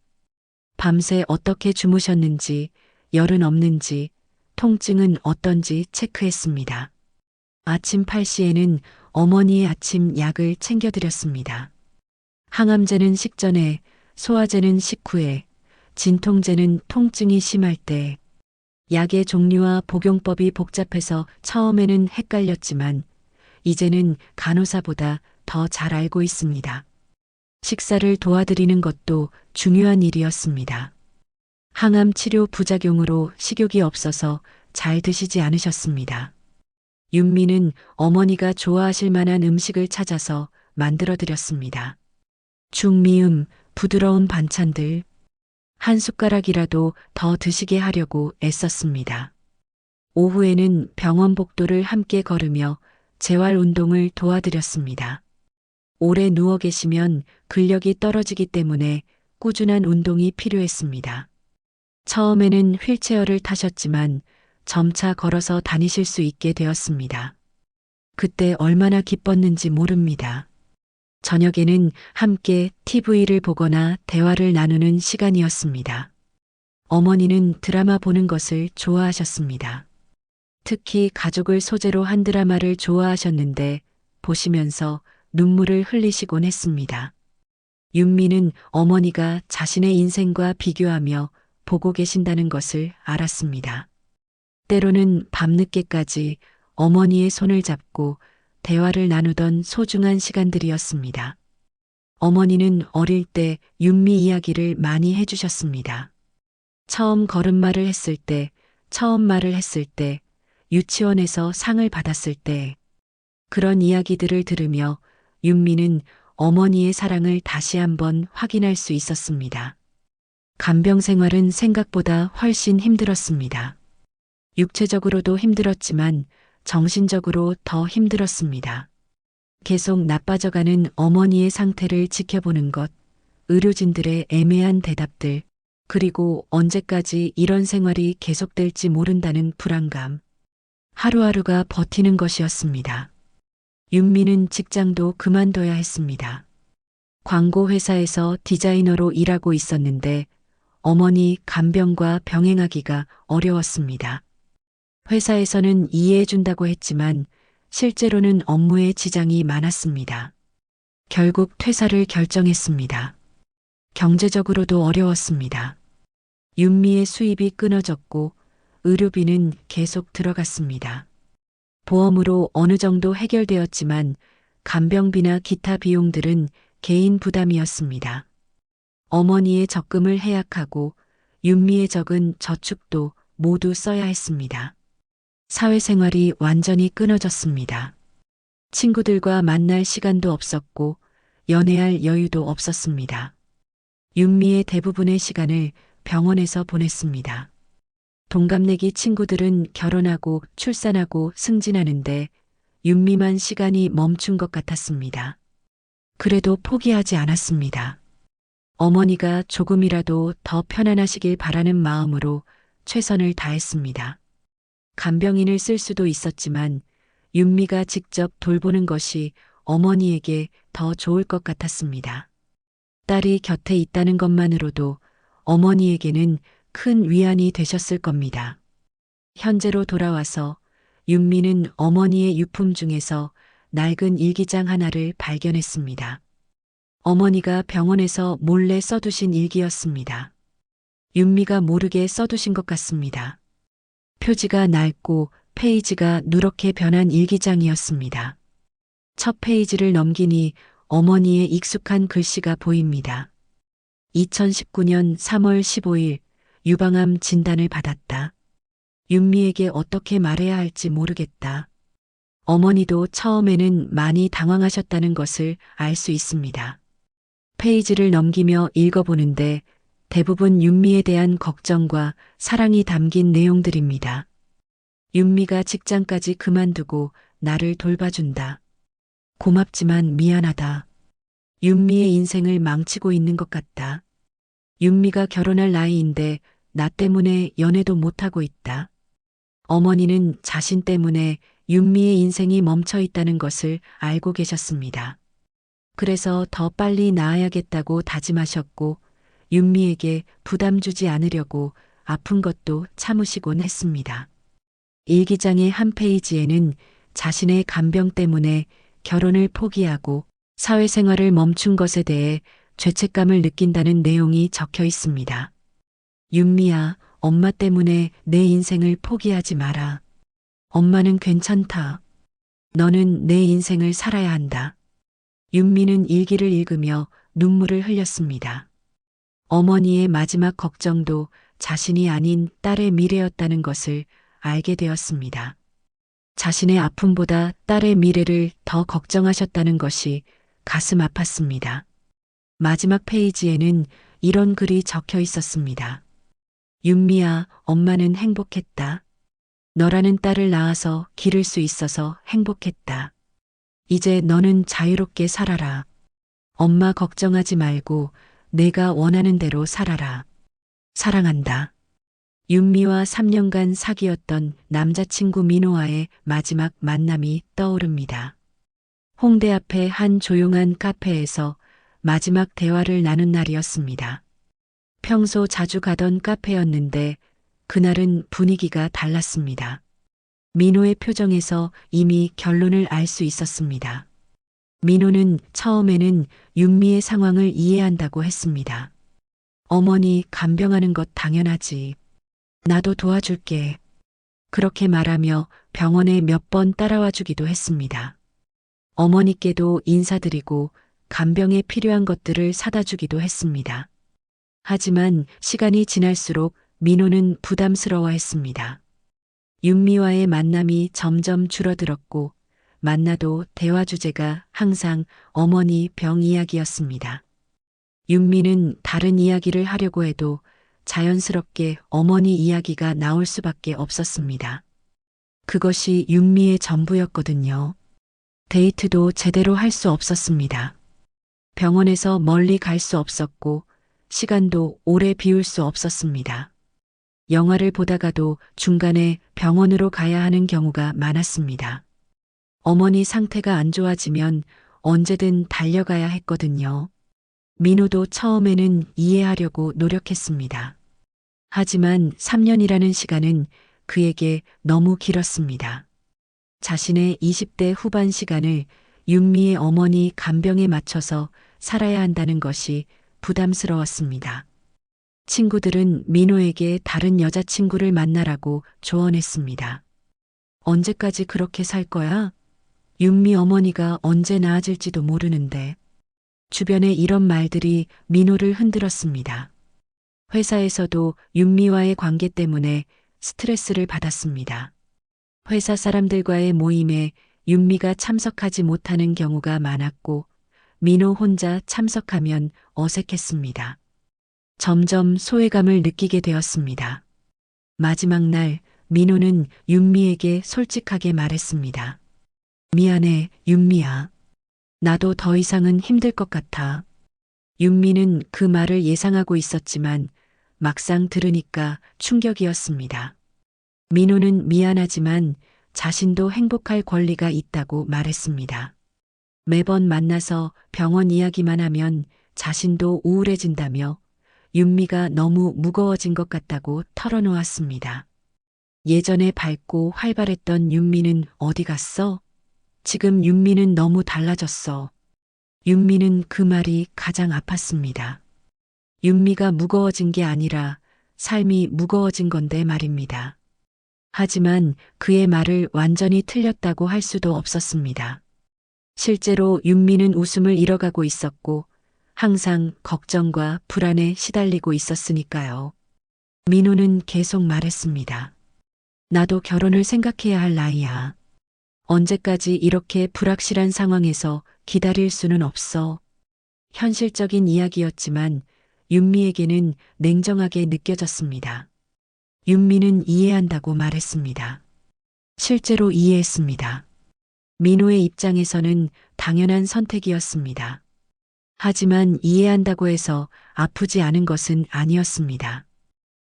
밤새 어떻게 주무셨는지, 열은 없는지, 통증은 어떤지 체크했습니다. 아침 8시에는 어머니의 아침 약을 챙겨드렸습니다. 항암제는 식전에, 소화제는 식후에, 진통제는 통증이 심할 때. 약의 종류와 복용법이 복잡해서 처음에는 헷갈렸지만 이제는 간호사보다 더 잘 알고 있습니다. 식사를 도와드리는 것도 중요한 일이었습니다. 항암 치료 부작용으로 식욕이 없어서 잘 드시지 않으셨습니다. 윤미는 어머니가 좋아하실 만한 음식을 찾아서 만들어 드렸습니다. 중미음, 부드러운 반찬들, 한 숟가락이라도 더 드시게 하려고 애썼습니다. 오후에는 병원 복도를 함께 걸으며 재활 운동을 도와드렸습니다. 오래 누워 계시면 근력이 떨어지기 때문에 꾸준한 운동이 필요했습니다. 처음에는 휠체어를 타셨지만 점차 걸어서 다니실 수 있게 되었습니다. 그때 얼마나 기뻤는지 모릅니다. 저녁에는 함께 TV를 보거나 대화를 나누는 시간이었습니다. 어머니는 드라마 보는 것을 좋아하셨습니다. 특히 가족을 소재로 한 드라마를 좋아하셨는데 보시면서 눈물을 흘리시곤 했습니다. 윤미는 어머니가 자신의 인생과 비교하며 보고 계신다는 것을 알았습니다. 때로는 밤늦게까지 어머니의 손을 잡고 대화를 나누던 소중한 시간들이었습니다. 어머니는 어릴 때 윤미 이야기를 많이 해주셨습니다. 처음 걸음마를 했을 때, 처음 말을 했을 때, 유치원에서 상을 받았을 때, 그런 이야기들을 들으며 윤미는 어머니의 사랑을 다시 한번 확인할 수 있었습니다. 간병 생활은 생각보다 훨씬 힘들었습니다. 육체적으로도 힘들었지만 정신적으로 더 힘들었습니다. 계속 나빠져가는 어머니의 상태를 지켜보는 것, 의료진들의 애매한 대답들, 그리고 언제까지 이런 생활이 계속될지 모른다는 불안감. 하루하루가 버티는 것이었습니다. 윤미는 직장도 그만둬야 했습니다. 광고 회사에서 디자이너로 일하고 있었는데 어머니 간병과 병행하기가 어려웠습니다. 회사에서는 이해해준다고 했지만 실제로는 업무에 지장이 많았습니다. 결국 퇴사를 결정했습니다. 경제적으로도 어려웠습니다. 윤미의 수입이 끊어졌고 의료비는 계속 들어갔습니다. 보험으로 어느 정도 해결되었지만 간병비나 기타 비용들은 개인 부담이었습니다. 어머니의 적금을 해약하고 윤미의 적은 저축도 모두 써야 했습니다. 사회생활이 완전히 끊어졌습니다. 친구들과 만날 시간도 없었고 연애할 여유도 없었습니다. 윤미의 대부분의 시간을 병원에서 보냈습니다. 동갑내기 친구들은 결혼하고 출산하고 승진하는데 윤미만 시간이 멈춘 것 같았습니다. 그래도 포기하지 않았습니다. 어머니가 조금이라도 더 편안하시길 바라는 마음으로 최선을 다했습니다. 간병인을 쓸 수도 있었지만 윤미가 직접 돌보는 것이 어머니에게 더 좋을 것 같았습니다. 딸이 곁에 있다는 것만으로도 어머니에게는 큰 위안이 되셨을 겁니다. 현재로 돌아와서 윤미는 어머니의 유품 중에서 낡은 일기장 하나를 발견했습니다. 어머니가 병원에서 몰래 써두신 일기였습니다. 윤미가 모르게 써두신 것 같습니다. 표지가 낡고 페이지가 누렇게 변한 일기장이었습니다. 첫 페이지를 넘기니 어머니의 익숙한 글씨가 보입니다. 2019년 3월 15일 유방암 진단을 받았다. 윤미에게 어떻게 말해야 할지 모르겠다. 어머니도 처음에는 많이 당황하셨다는 것을 알 수 있습니다. 페이지를 넘기며 읽어보는데 대부분 윤미에 대한 걱정과 사랑이 담긴 내용들입니다. 윤미가 직장까지 그만두고 나를 돌봐준다. 고맙지만 미안하다. 윤미의 인생을 망치고 있는 것 같다. 윤미가 결혼할 나이인데 나 때문에 연애도 못하고 있다. 어머니는 자신 때문에 윤미의 인생이 멈춰 있다는 것을 알고 계셨습니다. 그래서 더 빨리 낳아야겠다고 다짐하셨고 윤미에게 부담 주지 않으려고 아픈 것도 참으시곤 했습니다. 일기장의 한 페이지에는 자신의 간병 때문에 결혼을 포기하고 사회생활을 멈춘 것에 대해 죄책감을 느낀다는 내용이 적혀 있습니다. 윤미야, 엄마 때문에 내 인생을 포기하지 마라. 엄마는 괜찮다. 너는 내 인생을 살아야 한다. 윤미는 일기를 읽으며 눈물을 흘렸습니다. 어머니의 마지막 걱정도 자신이 아닌 딸의 미래였다는 것을 알게 되었습니다. 자신의 아픔보다 딸의 미래를 더 걱정하셨다는 것이 가슴 아팠습니다. 마지막 페이지에는 이런 글이 적혀 있었습니다. 윤미야, 엄마는 행복했다. 너라는 딸을 낳아서 기를 수 있어서 행복했다. 이제 너는 자유롭게 살아라. 엄마 걱정하지 말고 내가 원하는 대로 살아라. 사랑한다. 윤미와 3년간 사귀었던 남자친구 민호와의 마지막 만남이 떠오릅니다. 홍대 앞의 한 조용한 카페에서 마지막 대화를 나눈 날이었습니다. 평소 자주 가던 카페였는데 그날은 분위기가 달랐습니다. 민호의 표정에서 이미 결론을 알 수 있었습니다. 민호는 처음에는 윤미의 상황을 이해한다고 했습니다. 어머니 간병하는 것 당연하지. 나도 도와줄게. 그렇게 말하며 병원에 몇 번 따라와 주기도 했습니다. 어머니께도 인사드리고 간병에 필요한 것들을 사다 주기도 했습니다. 하지만 시간이 지날수록 민호는 부담스러워했습니다. 윤미와의 만남이 점점 줄어들었고 만나도 대화 주제가 항상 어머니 병 이야기였습니다. 윤미는 다른 이야기를 하려고 해도 자연스럽게 어머니 이야기가 나올 수밖에 없었습니다. 그것이 윤미의 전부였거든요. 데이트도 제대로 할 수 없었습니다. 병원에서 멀리 갈 수 없었고 시간도 오래 비울 수 없었습니다. 영화를 보다가도 중간에 병원으로 가야 하는 경우가 많았습니다. 어머니 상태가 안 좋아지면 언제든 달려가야 했거든요. 민호도 처음에는 이해하려고 노력했습니다. 하지만 3년이라는 시간은 그에게 너무 길었습니다. 자신의 20대 후반 시간을 윤미의 어머니 간병에 맞춰서 살아야 한다는 것이 부담스러웠습니다. 친구들은 민호에게 다른 여자친구를 만나라고 조언했습니다. 언제까지 그렇게 살 거야? 윤미 어머니가 언제 나아질지도 모르는데. 주변의 이런 말들이 민호를 흔들었습니다. 회사에서도 윤미와의 관계 때문에 스트레스를 받았습니다. 회사 사람들과의 모임에 윤미가 참석하지 못하는 경우가 많았고 민호 혼자 참석하면 어색했습니다. 점점 소외감을 느끼게 되었습니다. 마지막 날 민호는 윤미에게 솔직하게 말했습니다. 미안해, 윤미야. 나도 더 이상은 힘들 것 같아. 윤미는 그 말을 예상하고 있었지만 막상 들으니까 충격이었습니다. 민호는 미안하지만 자신도 행복할 권리가 있다고 말했습니다. 매번 만나서 병원 이야기만 하면 자신도 우울해진다며 윤미가 너무 무거워진 것 같다고 털어놓았습니다. 예전에 밝고 활발했던 윤미는 어디 갔어? 지금 윤미는 너무 달라졌어. 윤미는 그 말이 가장 아팠습니다. 윤미가 무거워진 게 아니라 삶이 무거워진 건데 말입니다. 하지만 그의 말을 완전히 틀렸다고 할 수도 없었습니다. 실제로 윤미는 웃음을 잃어가고 있었고 항상 걱정과 불안에 시달리고 있었으니까요. 민호는 계속 말했습니다. 나도 결혼을 생각해야 할 나이야. 언제까지 이렇게 불확실한 상황에서 기다릴 수는 없어. 현실적인 이야기였지만 윤미에게는 냉정하게 느껴졌습니다. 윤미는 이해한다고 말했습니다. 실제로 이해했습니다. 민호의 입장에서는 당연한 선택이었습니다. 하지만 이해한다고 해서 아프지 않은 것은 아니었습니다.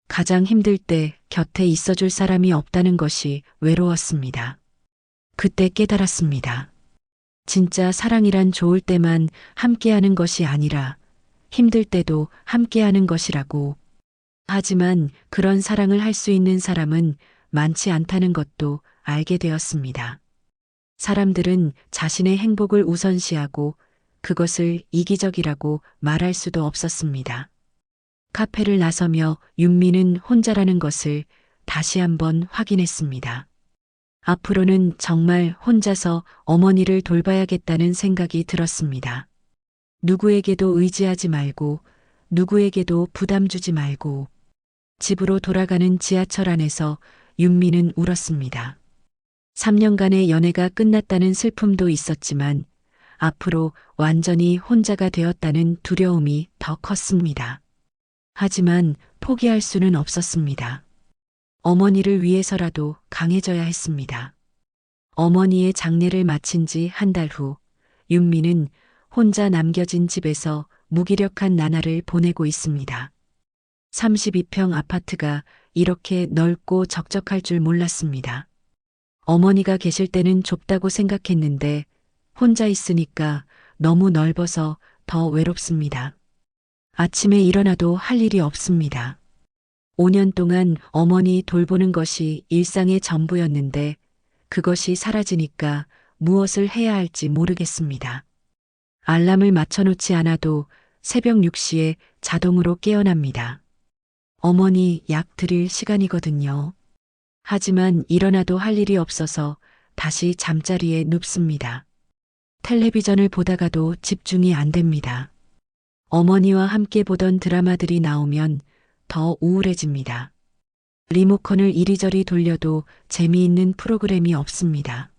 가장 힘들 때 곁에 있어줄 사람이 없다는 것이 외로웠습니다. 그때 깨달았습니다. 진짜 사랑이란 좋을 때만 함께하는 것이 아니라 힘들 때도 함께하는 것이라고. 하지만 그런 사랑을 할 수 있는 사람은 많지 않다는 것도 알게 되었습니다. 사람들은 자신의 행복을 우선시하고 그것을 이기적이라고 말할 수도 없었습니다. 카페를 나서며 윤미는 혼자라는 것을 다시 한번 확인했습니다. 앞으로는 정말 혼자서 어머니를 돌봐야겠다는 생각이 들었습니다. 누구에게도 의지하지 말고 누구에게도 부담 주지 말고. 집으로 돌아가는 지하철 안에서 윤미는 울었습니다. 3년간의 연애가 끝났다는 슬픔도 있었지만 앞으로 완전히 혼자가 되었다는 두려움이 더 컸습니다. 하지만 포기할 수는 없었습니다. 어머니를 위해서라도 강해져야 했습니다. 어머니의 장례를 마친 지 한 달 후 윤미는 혼자 남겨진 집에서 무기력한 나날을 보내고 있습니다. 32평 아파트가 이렇게 넓고 적적할 줄 몰랐습니다. 어머니가 계실 때는 좁다고 생각했는데 혼자 있으니까 너무 넓어서 더 외롭습니다. 아침에 일어나도 할 일이 없습니다. 5년 동안 어머니 돌보는 것이 일상의 전부였는데 그것이 사라지니까 무엇을 해야 할지 모르겠습니다. 알람을 맞춰놓지 않아도 새벽 6시에 자동으로 깨어납니다. 어머니 약 드릴 시간이거든요. 하지만 일어나도 할 일이 없어서 다시 잠자리에 눕습니다. 텔레비전을 보다가도 집중이 안 됩니다. 어머니와 함께 보던 드라마들이 나오면 더 우울해집니다. 리모컨을 이리저리 돌려도 재미있는 프로그램이 없습니다.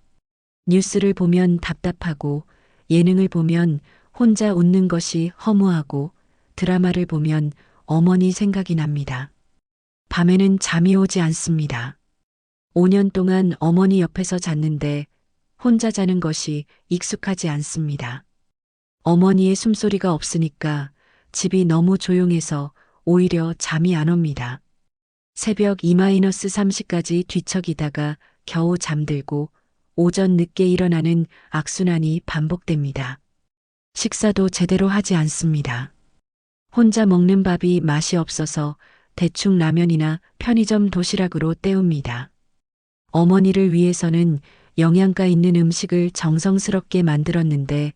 뉴스를 보면 답답하고 예능을 보면 혼자 웃는 것이 허무하고 드라마를 보면 어머니 생각이 납니다. 밤에는 잠이 오지 않습니다. 5년 동안 어머니 옆에서 잤는데 혼자 자는 것이 익숙하지 않습니다. 어머니의 숨소리가 없으니까 집이 너무 조용해서 오히려 잠이 안 옵니다. 새벽 2-30까지 뒤척이다가 겨우 잠들고 오전 늦게 일어나는 악순환이 반복됩니다. 식사도 제대로 하지 않습니다. 혼자 먹는 밥이 맛이 없어서 대충 라면이나 편의점 도시락으로 때웁니다. 어머니를 위해서는 영양가 있는 음식을 정성스럽게 만들었는데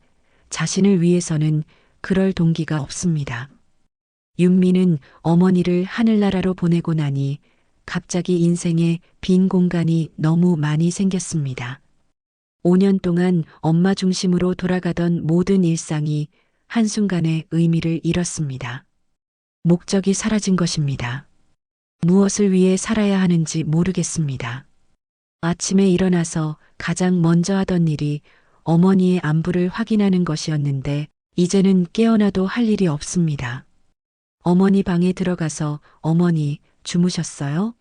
자신을 위해서는 그럴 동기가 없습니다. 윤미는 어머니를 하늘나라로 보내고 나니 갑자기 인생에 빈 공간이 너무 많이 생겼습니다. 5년 동안 엄마 중심으로 돌아가던 모든 일상이 한순간에 의미를 잃었습니다. 목적이 사라진 것입니다. 무엇을 위해 살아야 하는지 모르겠습니다. 아침에 일어나서 가장 먼저 하던 일이 어머니의 안부를 확인하는 것이었는데 이제는 깨어나도 할 일이 없습니다. 어머니 방에 들어가서 어머니 주무셨어요?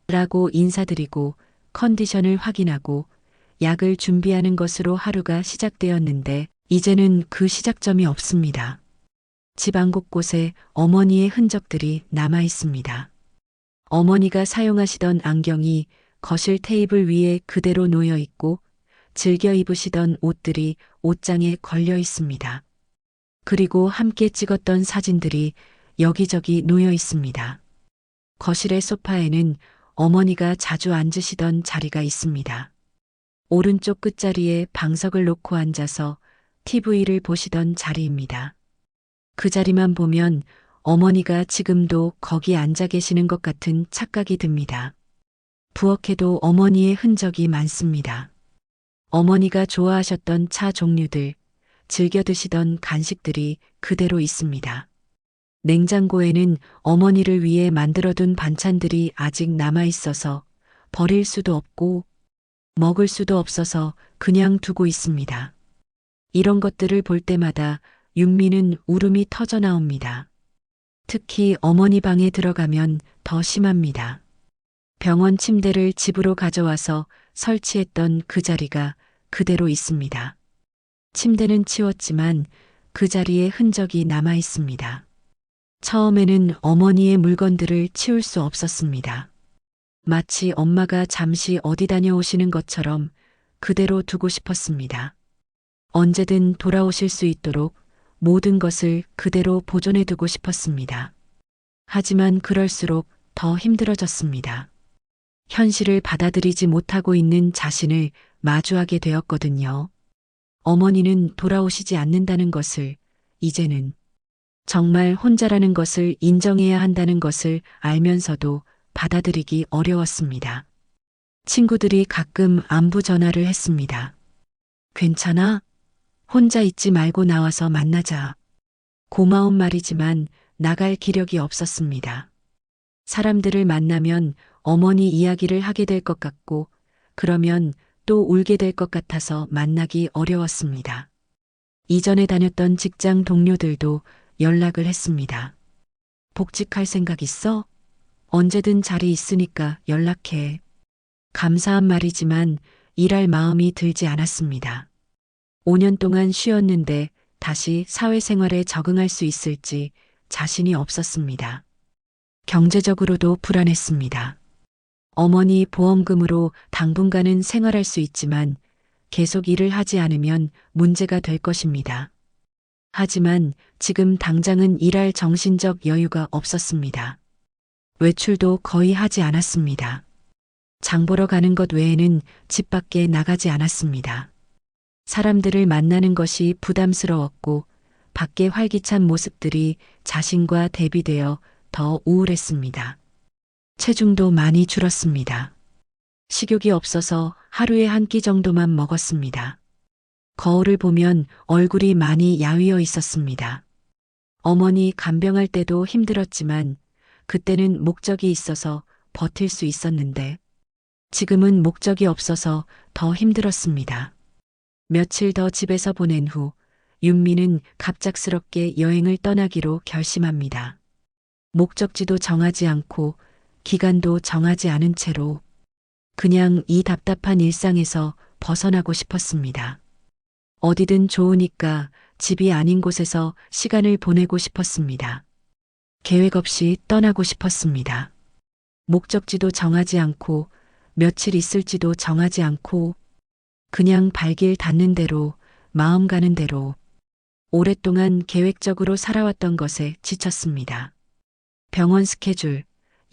라고 인사드리고 컨디션을 확인하고 약을 준비하는 것으로 하루가 시작되었는데 이제는 그 시작점이 없습니다. 집안 곳곳에 어머니의 흔적들이 남아 있습니다. 어머니가 사용하시던 안경이 거실 테이블 위에 그대로 놓여 있고 즐겨 입으시던 옷들이 옷장에 걸려 있습니다. 그리고 함께 찍었던 사진들이 여기저기 놓여 있습니다. 거실의 소파에는 어머니가 자주 앉으시던 자리가 있습니다. 오른쪽 끝자리에 방석을 놓고 앉아서 TV를 보시던 자리입니다. 그 자리만 보면 어머니가 지금도 거기 앉아 계시는 것 같은 착각이 듭니다. 부엌에도 어머니의 흔적이 많습니다. 어머니가 좋아하셨던 차 종류들, 즐겨 드시던 간식들이 그대로 있습니다. 냉장고에는 어머니를 위해 만들어둔 반찬들이 아직 남아 있어서 버릴 수도 없고 먹을 수도 없어서 그냥 두고 있습니다. 이런 것들을 볼 때마다 윤미는 울음이 터져 나옵니다. 특히 어머니 방에 들어가면 더 심합니다. 병원 침대를 집으로 가져와서 설치했던 그 자리가 그대로 있습니다. 침대는 치웠지만 그 자리에 흔적이 남아 있습니다. 처음에는 어머니의 물건들을 치울 수 없었습니다. 마치 엄마가 잠시 어디 다녀오시는 것처럼 그대로 두고 싶었습니다. 언제든 돌아오실 수 있도록 모든 것을 그대로 보존해 두고 싶었습니다. 하지만 그럴수록 더 힘들어졌습니다. 현실을 받아들이지 못하고 있는 자신을 마주하게 되었거든요. 어머니는 돌아오시지 않는다는 것을, 이제는 정말 혼자라는 것을 인정해야 한다는 것을 알면서도 받아들이기 어려웠습니다. 친구들이 가끔 안부 전화를 했습니다. 괜찮아? 혼자 있지 말고 나와서 만나자. 고마운 말이지만 나갈 기력이 없었습니다. 사람들을 만나면 어머니 이야기를 하게 될 것 같고 그러면 또 울게 될 것 같아서 만나기 어려웠습니다. 이전에 다녔던 직장 동료들도 연락을 했습니다. 복직할 생각 있어? 언제든 자리 있으니까 연락해. 감사한 말이지만 일할 마음이 들지 않았습니다. 5년 동안 쉬었는데 다시 사회생활에 적응할 수 있을지 자신이 없었습니다. 경제적으로도 불안했습니다. 어머니 보험금으로 당분간은 생활할 수 있지만 계속 일을 하지 않으면 문제가 될 것입니다. 하지만 지금 당장은 일할 정신적 여유가 없었습니다. 외출도 거의 하지 않았습니다. 장 보러 가는 것 외에는 집 밖에 나가지 않았습니다. 사람들을 만나는 것이 부담스러웠고 밖의 활기찬 모습들이 자신과 대비되어 더 우울했습니다. 체중도 많이 줄었습니다. 식욕이 없어서 하루에 한 끼 정도만 먹었습니다. 거울을 보면 얼굴이 많이 야위어 있었습니다. 어머니 간병할 때도 힘들었지만 그때는 목적이 있어서 버틸 수 있었는데 지금은 목적이 없어서 더 힘들었습니다. 며칠 더 집에서 보낸 후 윤미는 갑작스럽게 여행을 떠나기로 결심합니다. 목적지도 정하지 않고 기간도 정하지 않은 채로 그냥 이 답답한 일상에서 벗어나고 싶었습니다. 어디든 좋으니까 집이 아닌 곳에서 시간을 보내고 싶었습니다. 계획 없이 떠나고 싶었습니다. 목적지도 정하지 않고 며칠 있을지도 정하지 않고 그냥 발길 닿는 대로 마음 가는 대로 오랫동안 계획적으로 살아왔던 것에 지쳤습니다. 병원 스케줄,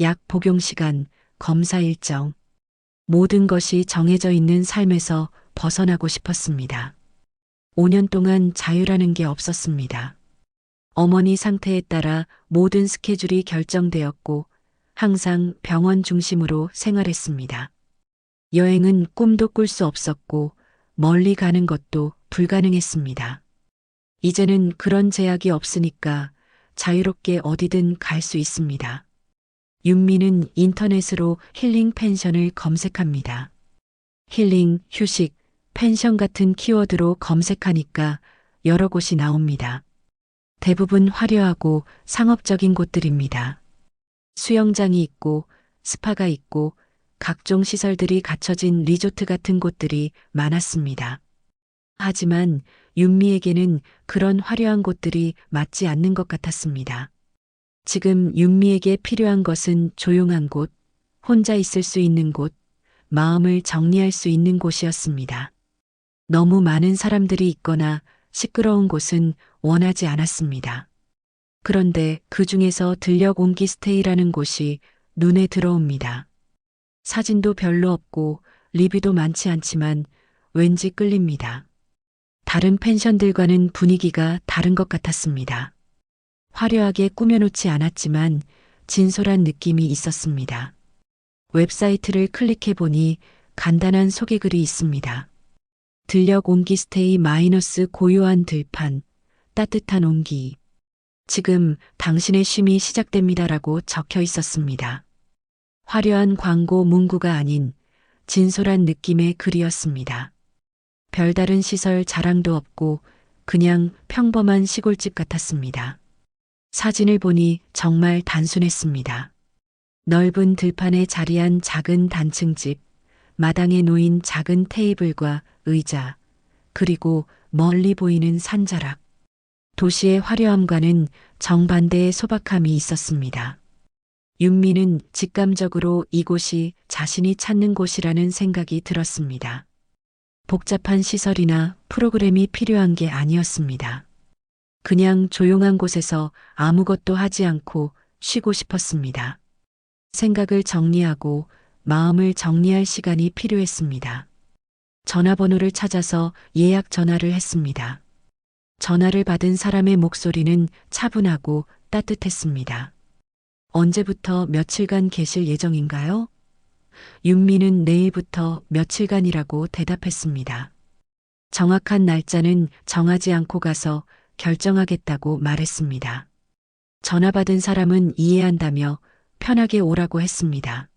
약 복용 시간, 검사 일정, 모든 것이 정해져 있는 삶에서 벗어나고 싶었습니다. 5년 동안 자유라는 게 없었습니다. 어머니 상태에 따라 모든 스케줄이 결정되었고 항상 병원 중심으로 생활했습니다. 여행은 꿈도 꿀 수 없었고 멀리 가는 것도 불가능했습니다. 이제는 그런 제약이 없으니까 자유롭게 어디든 갈 수 있습니다. 윤미는 인터넷으로 힐링 펜션을 검색합니다. 힐링, 휴식, 펜션 같은 키워드로 검색하니까 여러 곳이 나옵니다. 대부분 화려하고 상업적인 곳들입니다. 수영장이 있고 스파가 있고 각종 시설들이 갖춰진 리조트 같은 곳들이 많았습니다. 하지만 윤미에게는 그런 화려한 곳들이 맞지 않는 것 같았습니다. 지금 윤미에게 필요한 것은 조용한 곳, 혼자 있을 수 있는 곳, 마음을 정리할 수 있는 곳이었습니다. 너무 많은 사람들이 있거나 시끄러운 곳은 원하지 않았습니다. 그런데 그 중에서 들녘 옹기 스테이라는 곳이 눈에 들어옵니다. 사진도 별로 없고 리뷰도 많지 않지만 왠지 끌립니다. 다른 펜션들과는 분위기가 다른 것 같았습니다. 화려하게 꾸며놓지 않았지만 진솔한 느낌이 있었습니다. 웹사이트를 클릭해보니 간단한 소개글이 있습니다. 들녘 온기 스테이 마이너스 고요한 들판, 따뜻한 온기. 지금 당신의 쉼이 시작됩니다라고 적혀 있었습니다. 화려한 광고 문구가 아닌 진솔한 느낌의 글이었습니다. 별다른 시설 자랑도 없고 그냥 평범한 시골집 같았습니다. 사진을 보니 정말 단순했습니다. 넓은 들판에 자리한 작은 단층집, 마당에 놓인 작은 테이블과 의자, 그리고 멀리 보이는 산자락. 도시의 화려함과는 정반대의 소박함이 있었습니다. 윤미는 직감적으로 이곳이 자신이 찾는 곳이라는 생각이 들었습니다. 복잡한 시설이나 프로그램이 필요한 게 아니었습니다. 그냥 조용한 곳에서 아무것도 하지 않고 쉬고 싶었습니다. 생각을 정리하고 마음을 정리할 시간이 필요했습니다. 전화번호를 찾아서 예약 전화를 했습니다. 전화를 받은 사람의 목소리는 차분하고 따뜻했습니다. 언제부터 며칠간 계실 예정인가요? 윤미는 내일부터 며칠간이라고 대답했습니다. 정확한 날짜는 정하지 않고 가서 결정하겠다고 말했습니다. 전화 받은 사람은 이해한다며 편하게 오라고 했습니다.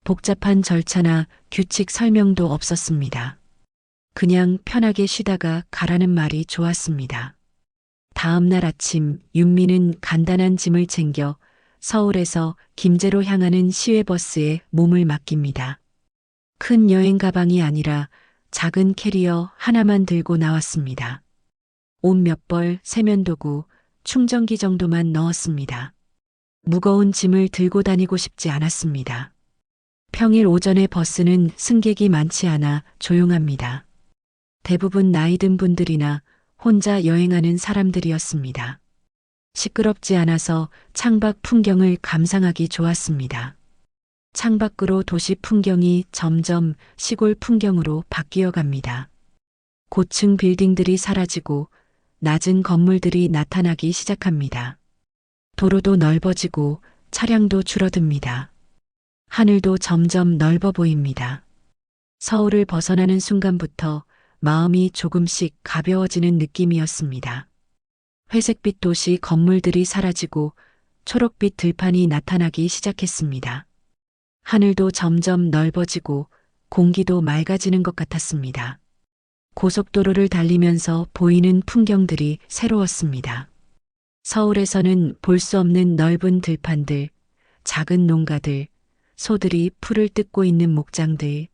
복잡한 절차나 규칙 설명도 없었습니다. 그냥 편하게 쉬다가 가라는 말이 좋았습니다. 다음 날 아침 윤미는 간단한 짐을 챙겨 서울에서 김제로 향하는 시외버스에 몸을 맡깁니다. 큰 여행 가방이 아니라 작은 캐리어 하나만 들고 나왔습니다. 옷 몇 벌, 세면도구, 충전기 정도만 넣었습니다. 무거운 짐을 들고 다니고 싶지 않았습니다. 평일 오전에 버스는 승객이 많지 않아 조용합니다. 대부분 나이 든 분들이나 혼자 여행하는 사람들이었습니다. 시끄럽지 않아서 창밖 풍경을 감상하기 좋았습니다. 창밖으로 도시 풍경이 점점 시골 풍경으로 바뀌어 갑니다. 고층 빌딩들이 사라지고 낮은 건물들이 나타나기 시작합니다. 도로도 넓어지고 차량도 줄어듭니다. 하늘도 점점 넓어 보입니다. 서울을 벗어나는 순간부터 마음이 조금씩 가벼워지는 느낌이었습니다. 회색빛 도시 건물들이 사라지고 초록빛 들판이 나타나기 시작했습니다. 하늘도 점점 넓어지고 공기도 맑아지는 것 같았습니다. 고속도로를 달리면서 보이는 풍경들이 새로웠습니다. 서울에서는 볼 수 없는 넓은 들판들, 작은 농가들, 소들이 풀을 뜯고 있는 목장들.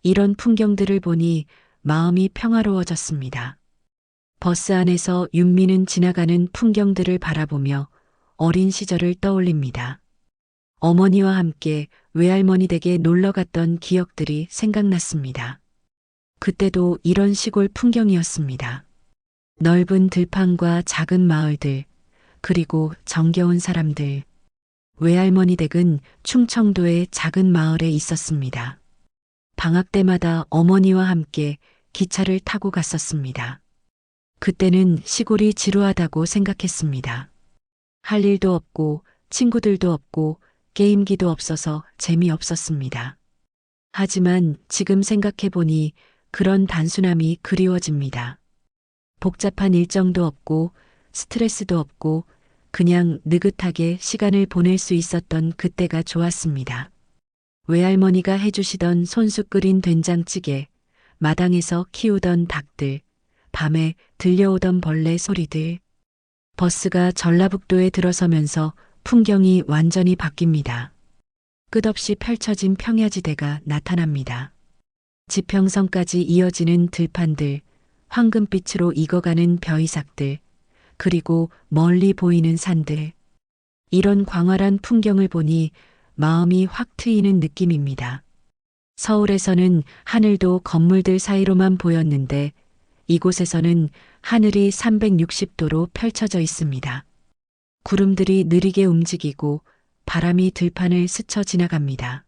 이런 풍경들을 보니 마음이 평화로워졌습니다. 버스 안에서 윤미는 지나가는 풍경들을 바라보며 어린 시절을 떠올립니다. 어머니와 함께 외할머니 댁에 놀러 갔던 기억들이 생각났습니다. 그때도 이런 시골 풍경이었습니다. 넓은 들판과 작은 마을들, 그리고 정겨운 사람들. 외할머니 댁은 충청도의 작은 마을에 있었습니다. 방학 때마다 어머니와 함께 기차를 타고 갔었습니다. 그때는 시골이 지루하다고 생각했습니다. 할 일도 없고 친구들도 없고 게임기도 없어서 재미없었습니다. 하지만 지금 생각해보니 그런 단순함이 그리워집니다. 복잡한 일정도 없고 스트레스도 없고 그냥 느긋하게 시간을 보낼 수 있었던 그때가 좋았습니다. 외할머니가 해주시던 손수 끓인 된장찌개, 마당에서 키우던 닭들, 밤에 들려오던 벌레 소리들. 버스가 전라북도에 들어서면서 풍경이 완전히 바뀝니다. 끝없이 펼쳐진 평야지대가 나타납니다. 지평선까지 이어지는 들판들, 황금빛으로 익어가는 벼이삭들, 그리고 멀리 보이는 산들. 이런 광활한 풍경을 보니 마음이 확 트이는 느낌입니다. 서울에서는 하늘도 건물들 사이로만 보였는데 이곳에서는 하늘이 360도로 펼쳐져 있습니다. 구름들이 느리게 움직이고 바람이 들판을 스쳐 지나갑니다.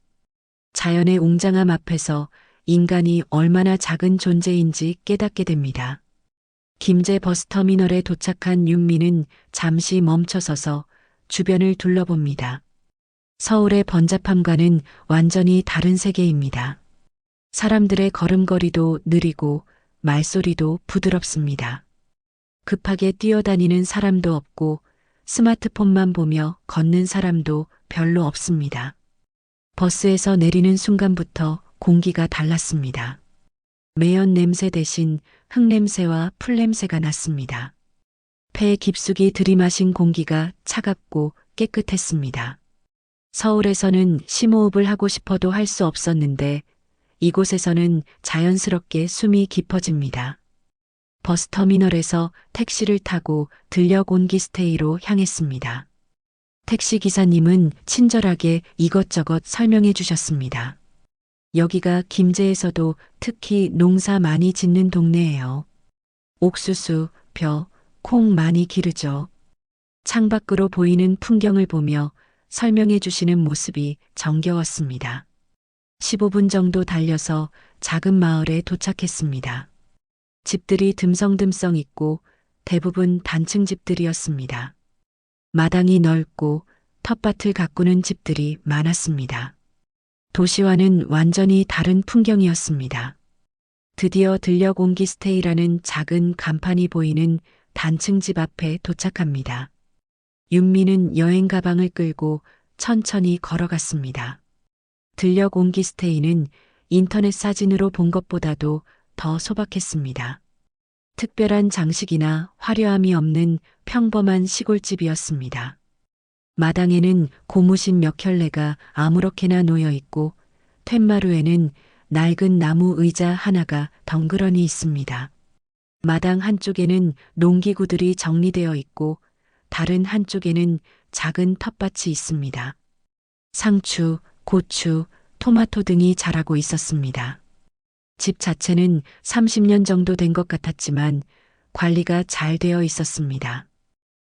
자연의 웅장함 앞에서 인간이 얼마나 작은 존재인지 깨닫게 됩니다. 김제 버스터미널에 도착한 윤미는 잠시 멈춰서서 주변을 둘러봅니다. 서울의 번잡함과는 완전히 다른 세계입니다. 사람들의 걸음걸이도 느리고 말소리도 부드럽습니다. 급하게 뛰어다니는 사람도 없고 스마트폰만 보며 걷는 사람도 별로 없습니다. 버스에서 내리는 순간부터 공기가 달랐습니다. 매연 냄새 대신 흙냄새와 풀냄새가 났습니다. 폐 깊숙이 들이마신 공기가 차갑고 깨끗했습니다. 서울에서는 심호흡을 하고 싶어도 할 수 없었는데 이곳에서는 자연스럽게 숨이 깊어집니다. 버스터미널에서 택시를 타고 들녘 온기스테이로 향했습니다. 택시 기사님은 친절하게 이것저것 설명해 주셨습니다. 여기가 김제에서도 특히 농사 많이 짓는 동네예요. 옥수수, 벼, 콩 많이 기르죠. 창밖으로 보이는 풍경을 보며 설명해 주시는 모습이 정겨웠습니다. 15분 정도 달려서 작은 마을에 도착했습니다. 집들이 듬성듬성 있고 대부분 단층 집들이었습니다. 마당이 넓고 텃밭을 가꾸는 집들이 많았습니다. 도시와는 완전히 다른 풍경이었습니다. 드디어 들녘 온기스테이라는 작은 간판이 보이는 단층 집 앞에 도착합니다. 윤미는 여행 가방을 끌고 천천히 걸어갔습니다. 들녘 온기스테이는 인터넷 사진으로 본 것보다도 더 소박했습니다. 특별한 장식이나 화려함이 없는 평범한 시골집이었습니다. 마당에는 고무신 몇 켤레가 아무렇게나 놓여 있고 툇마루에는 낡은 나무 의자 하나가 덩그러니 있습니다. 마당 한쪽에는 농기구들이 정리되어 있고 다른 한쪽에는 작은 텃밭이 있습니다. 상추, 고추, 토마토 등이 자라고 있었습니다. 집 자체는 30년 정도 된 것 같았지만 관리가 잘 되어 있었습니다.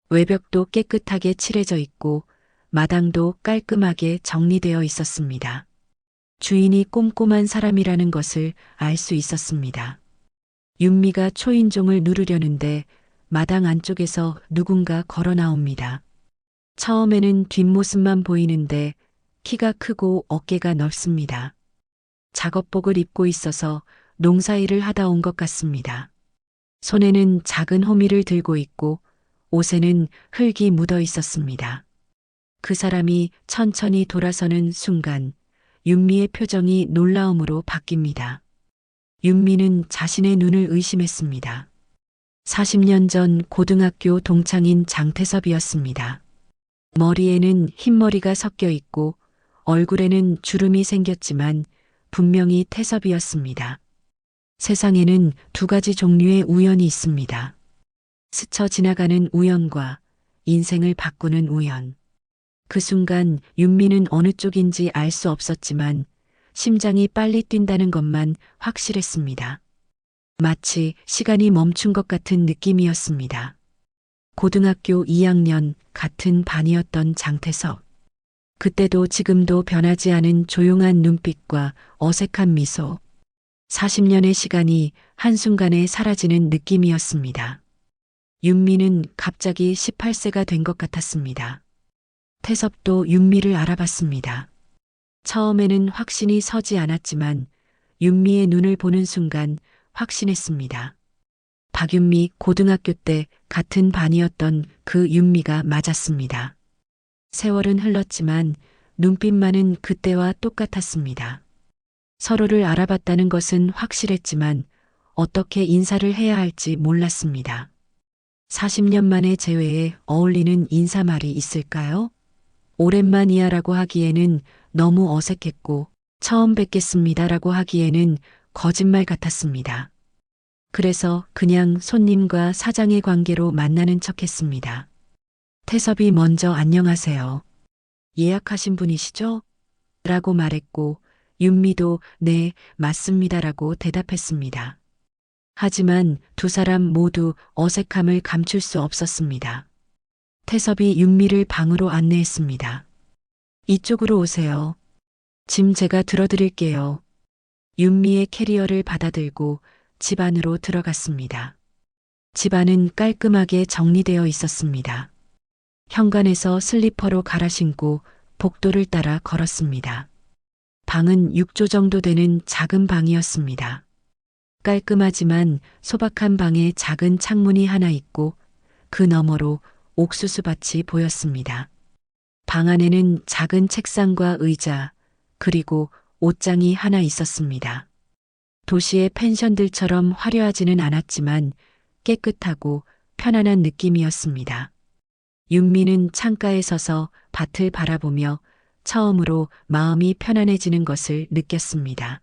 외벽도 깨끗하게 칠해져 있고 마당도 깔끔하게 정리되어 있었습니다. 주인이 꼼꼼한 사람이라는 것을 알 수 있었습니다. 윤미가 초인종을 누르려는데 마당 안쪽에서 누군가 걸어 나옵니다. 처음에는 뒷모습만 보이는데 키가 크고 어깨가 넓습니다. 작업복을 입고 있어서 농사일을 하다 온 것 같습니다. 손에는 작은 호미를 들고 있고 옷에는 흙이 묻어 있었습니다. 그 사람이 천천히 돌아서는 순간 윤미의 표정이 놀라움으로 바뀝니다. 윤미는 자신의 눈을 의심했습니다. 40년 전 고등학교 동창인 장태섭이었습니다. 머리에는 흰머리가 섞여 있고 얼굴에는 주름이 생겼지만 분명히 태섭이었습니다. 세상에는 두 가지 종류의 우연이 있습니다. 스쳐 지나가는 우연과 인생을 바꾸는 우연. 그 순간 윤미는 어느 쪽인지 알 수 없었지만 심장이 빨리 뛴다는 것만 확실했습니다. 마치 시간이 멈춘 것 같은 느낌이었습니다. 고등학교 2학년 같은 반이었던 장태섭. 그때도 지금도 변하지 않은 조용한 눈빛과 어색한 미소. 40년의 시간이 한순간에 사라지는 느낌이었습니다. 윤미는 갑자기 18세가 된 것 같았습니다. 태섭도 윤미를 알아봤습니다. 처음에는 확신이 서지 않았지만 윤미의 눈을 보는 순간 확신했습니다. 박윤미 고등학교 때 같은 반이었던 그 윤미가 맞았습니다. 세월은 흘렀지만 눈빛만은 그때와 똑같았습니다. 서로를 알아봤다는 것은 확실했지만 어떻게 인사를 해야 할지 몰랐습니다. 40년 만에 재회에 어울리는 인사말이 있을까요? 오랜만이야라고 하기에는 너무 어색했고 처음 뵙겠습니다라고 하기에는 거짓말 같았습니다. 그래서 그냥 손님과 사장의 관계로 만나는 척 했습니다. 태섭이 먼저 안녕하세요. 예약하신 분이시죠? 라고 말했고 윤미도 네, 맞습니다라고 대답했습니다. 하지만 두 사람 모두 어색함을 감출 수 없었습니다. 태섭이 윤미를 방으로 안내했습니다. 이쪽으로 오세요. 짐 제가 들어드릴게요. 윤미의 캐리어를 받아들고 집 안으로 들어갔습니다. 집 안은 깔끔하게 정리되어 있었습니다. 현관에서 슬리퍼로 갈아 신고 복도를 따라 걸었습니다. 방은 6조 정도 되는 작은 방이었습니다. 깔끔하지만 소박한 방에 작은 창문이 하나 있고 그 너머로 옥수수밭이 보였습니다. 방 안에는 작은 책상과 의자, 그리고 옷장이 하나 있었습니다. 도시의 펜션들처럼 화려하지는 않았지만 깨끗하고 편안한 느낌이었습니다. 윤미는 창가에 서서 밭을 바라보며 처음으로 마음이 편안해지는 것을 느꼈습니다.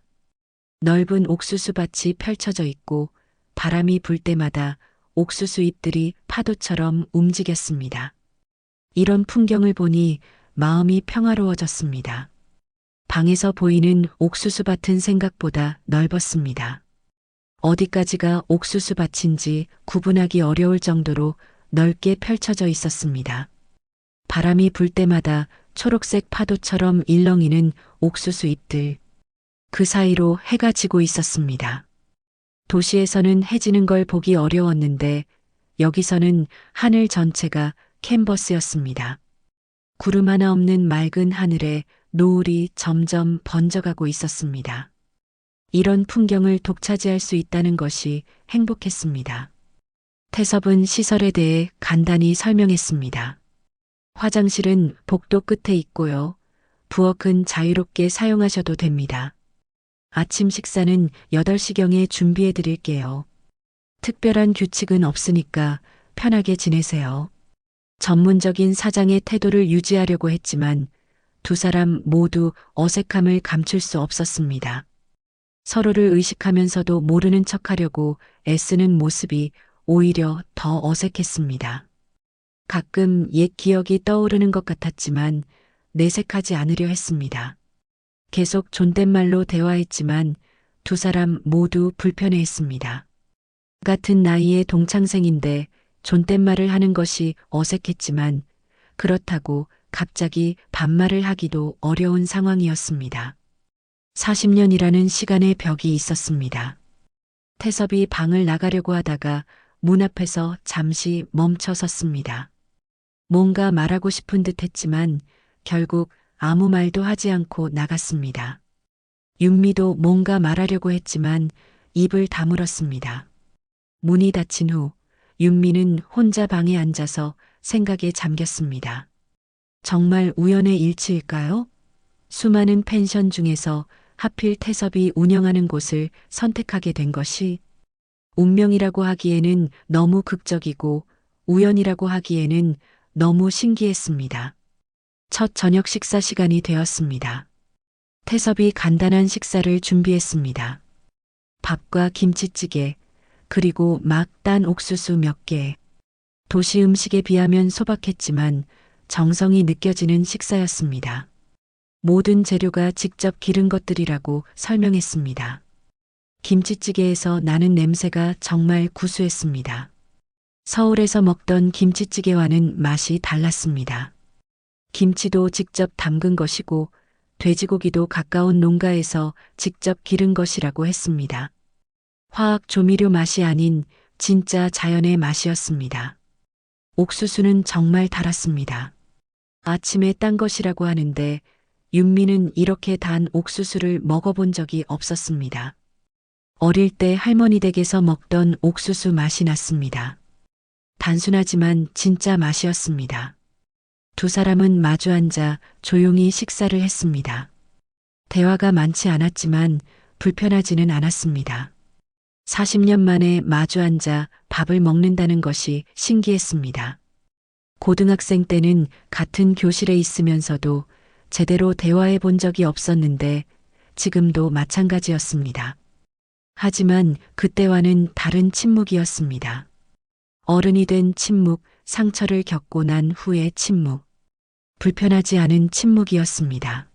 넓은 옥수수밭이 펼쳐져 있고 바람이 불 때마다 옥수수 잎들이 파도처럼 움직였습니다. 이런 풍경을 보니 마음이 평화로워졌습니다. 방에서 보이는 옥수수밭은 생각보다 넓었습니다. 어디까지가 옥수수밭인지 구분하기 어려울 정도로 넓게 펼쳐져 있었습니다. 바람이 불 때마다 초록색 파도처럼 일렁이는 옥수수 잎들. 그 사이로 해가 지고 있었습니다. 도시에서는 해 지는 걸 보기 어려웠는데 여기서는 하늘 전체가 캔버스였습니다. 구름 하나 없는 맑은 하늘에 노을이 점점 번져가고 있었습니다. 이런 풍경을 독차지할 수 있다는 것이 행복했습니다. 태섭은 시설에 대해 간단히 설명했습니다. 화장실은 복도 끝에 있고요. 부엌은 자유롭게 사용하셔도 됩니다. 아침 식사는 8시경에 준비해 드릴게요. 특별한 규칙은 없으니까 편하게 지내세요. 전문적인 사장의 태도를 유지하려고 했지만 두 사람 모두 어색함을 감출 수 없었습니다. 서로를 의식하면서도 모르는 척하려고 애쓰는 모습이 오히려 더 어색했습니다. 가끔 옛 기억이 떠오르는 것 같았지만 내색하지 않으려 했습니다. 계속 존댓말로 대화했지만 두 사람 모두 불편해했습니다. 같은 나이의 동창생인데 존댓말을 하는 것이 어색했지만 그렇다고 갑자기 반말을 하기도 어려운 상황이었습니다. 40년이라는 시간의 벽이 있었습니다. 태섭이 방을 나가려고 하다가 문 앞에서 잠시 멈춰 섰습니다. 뭔가 말하고 싶은 듯 했지만 결국 아무 말도 하지 않고 나갔습니다. 윤미도 뭔가 말하려고 했지만 입을 다물었습니다. 문이 닫힌 후 윤미는 혼자 방에 앉아서 생각에 잠겼습니다. 정말 우연의 일치일까요? 수많은 펜션 중에서 하필 태섭이 운영하는 곳을 선택하게 된 것이 운명이라고 하기에는 너무 극적이고 우연이라고 하기에는 너무 신기했습니다. 첫 저녁 식사 시간이 되었습니다. 태섭이 간단한 식사를 준비했습니다. 밥과 김치찌개, 그리고 막 딴 옥수수 몇 개. 도시 음식에 비하면 소박했지만 정성이 느껴지는 식사였습니다. 모든 재료가 직접 기른 것들이라고 설명했습니다. 김치찌개에서 나는 냄새가 정말 구수했습니다. 서울에서 먹던 김치찌개와는 맛이 달랐습니다. 김치도 직접 담근 것이고 돼지고기도 가까운 농가에서 직접 기른 것이라고 했습니다. 화학 조미료 맛이 아닌 진짜 자연의 맛이었습니다. 옥수수는 정말 달았습니다. 아침에 딴 것이라고 하는데 윤미는 이렇게 단 옥수수를 먹어본 적이 없었습니다. 어릴 때 할머니 댁에서 먹던 옥수수 맛이 났습니다. 단순하지만 진짜 맛이었습니다. 두 사람은 마주 앉아 조용히 식사를 했습니다. 대화가 많지 않았지만 불편하지는 않았습니다. 40년 만에 마주 앉아 밥을 먹는다는 것이 신기했습니다. 고등학생 때는 같은 교실에 있으면서도 제대로 대화해 본 적이 없었는데 지금도 마찬가지였습니다. 하지만 그때와는 다른 침묵이었습니다. 어른이 된 침묵, 상처를 겪고 난 후의 침묵. 불편하지 않은 침묵이었습니다.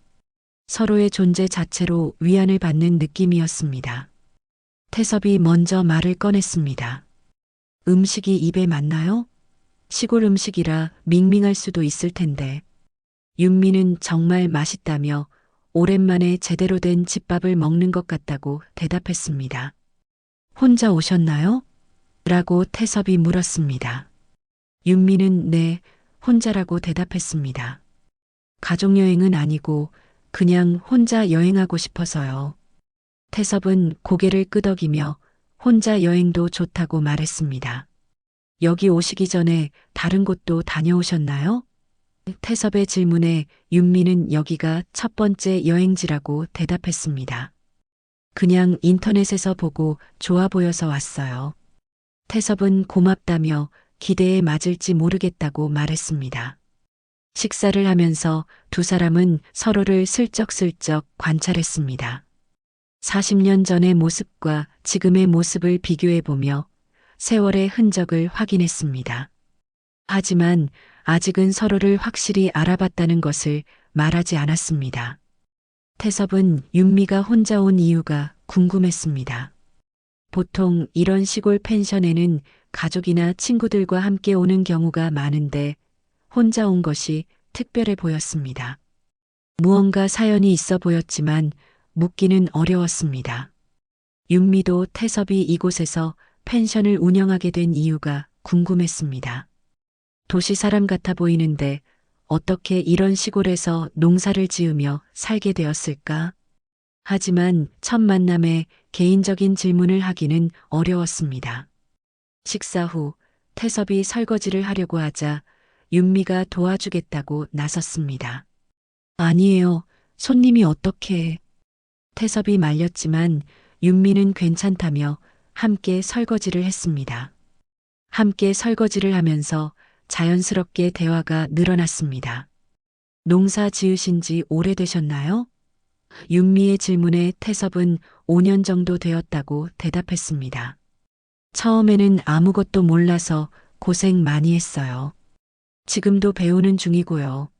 서로의 존재 자체로 위안을 받는 느낌이었습니다. 태섭이 먼저 말을 꺼냈습니다. 음식이 입에 맞나요? 시골 음식이라 밍밍할 수도 있을 텐데. 윤미는 정말 맛있다며 오랜만에 제대로 된 집밥을 먹는 것 같다고 대답했습니다. 혼자 오셨나요? 라고 태섭이 물었습니다. 윤미는 네, 혼자라고 대답했습니다. 가족여행은 아니고 그냥 혼자 여행하고 싶어서요. 태섭은 고개를 끄덕이며 혼자 여행도 좋다고 말했습니다. 여기 오시기 전에 다른 곳도 다녀오셨나요? 태섭의 질문에 윤미는 여기가 첫 번째 여행지라고 대답했습니다. 그냥 인터넷에서 보고 좋아 보여서 왔어요. 태섭은 고맙다며 기대에 맞을지 모르겠다고 말했습니다. 식사를 하면서 두 사람은 서로를 슬쩍슬쩍 관찰했습니다. 40년 전의 모습과 지금의 모습을 비교해보며 세월의 흔적을 확인했습니다. 하지만 아직은 서로를 확실히 알아봤다는 것을 말하지 않았습니다. 태섭은 윤미가 혼자 온 이유가 궁금했습니다. 보통 이런 시골 펜션에는 가족이나 친구들과 함께 오는 경우가 많은데 혼자 온 것이 특별해 보였습니다. 무언가 사연이 있어 보였지만 묻기는 어려웠습니다. 윤미도 태섭이 이곳에서 펜션을 운영하게 된 이유가 궁금했습니다. 도시 사람 같아 보이는데 어떻게 이런 시골에서 농사를 지으며 살게 되었을까? 하지만 첫 만남에 개인적인 질문을 하기는 어려웠습니다. 식사 후 태섭이 설거지를 하려고 하자 윤미가 도와주겠다고 나섰습니다. 아니에요. 손님이 어떻게... 태섭이 말렸지만 윤미는 괜찮다며 함께 설거지를 했습니다. 함께 설거지를 하면서 자연스럽게 대화가 늘어났습니다. 농사 지으신 지 오래되셨나요? 윤미의 질문에 태섭은 5년 정도 되었다고 대답했습니다. 처음에는 아무것도 몰라서 고생 많이 했어요. 지금도 배우는 중이고요.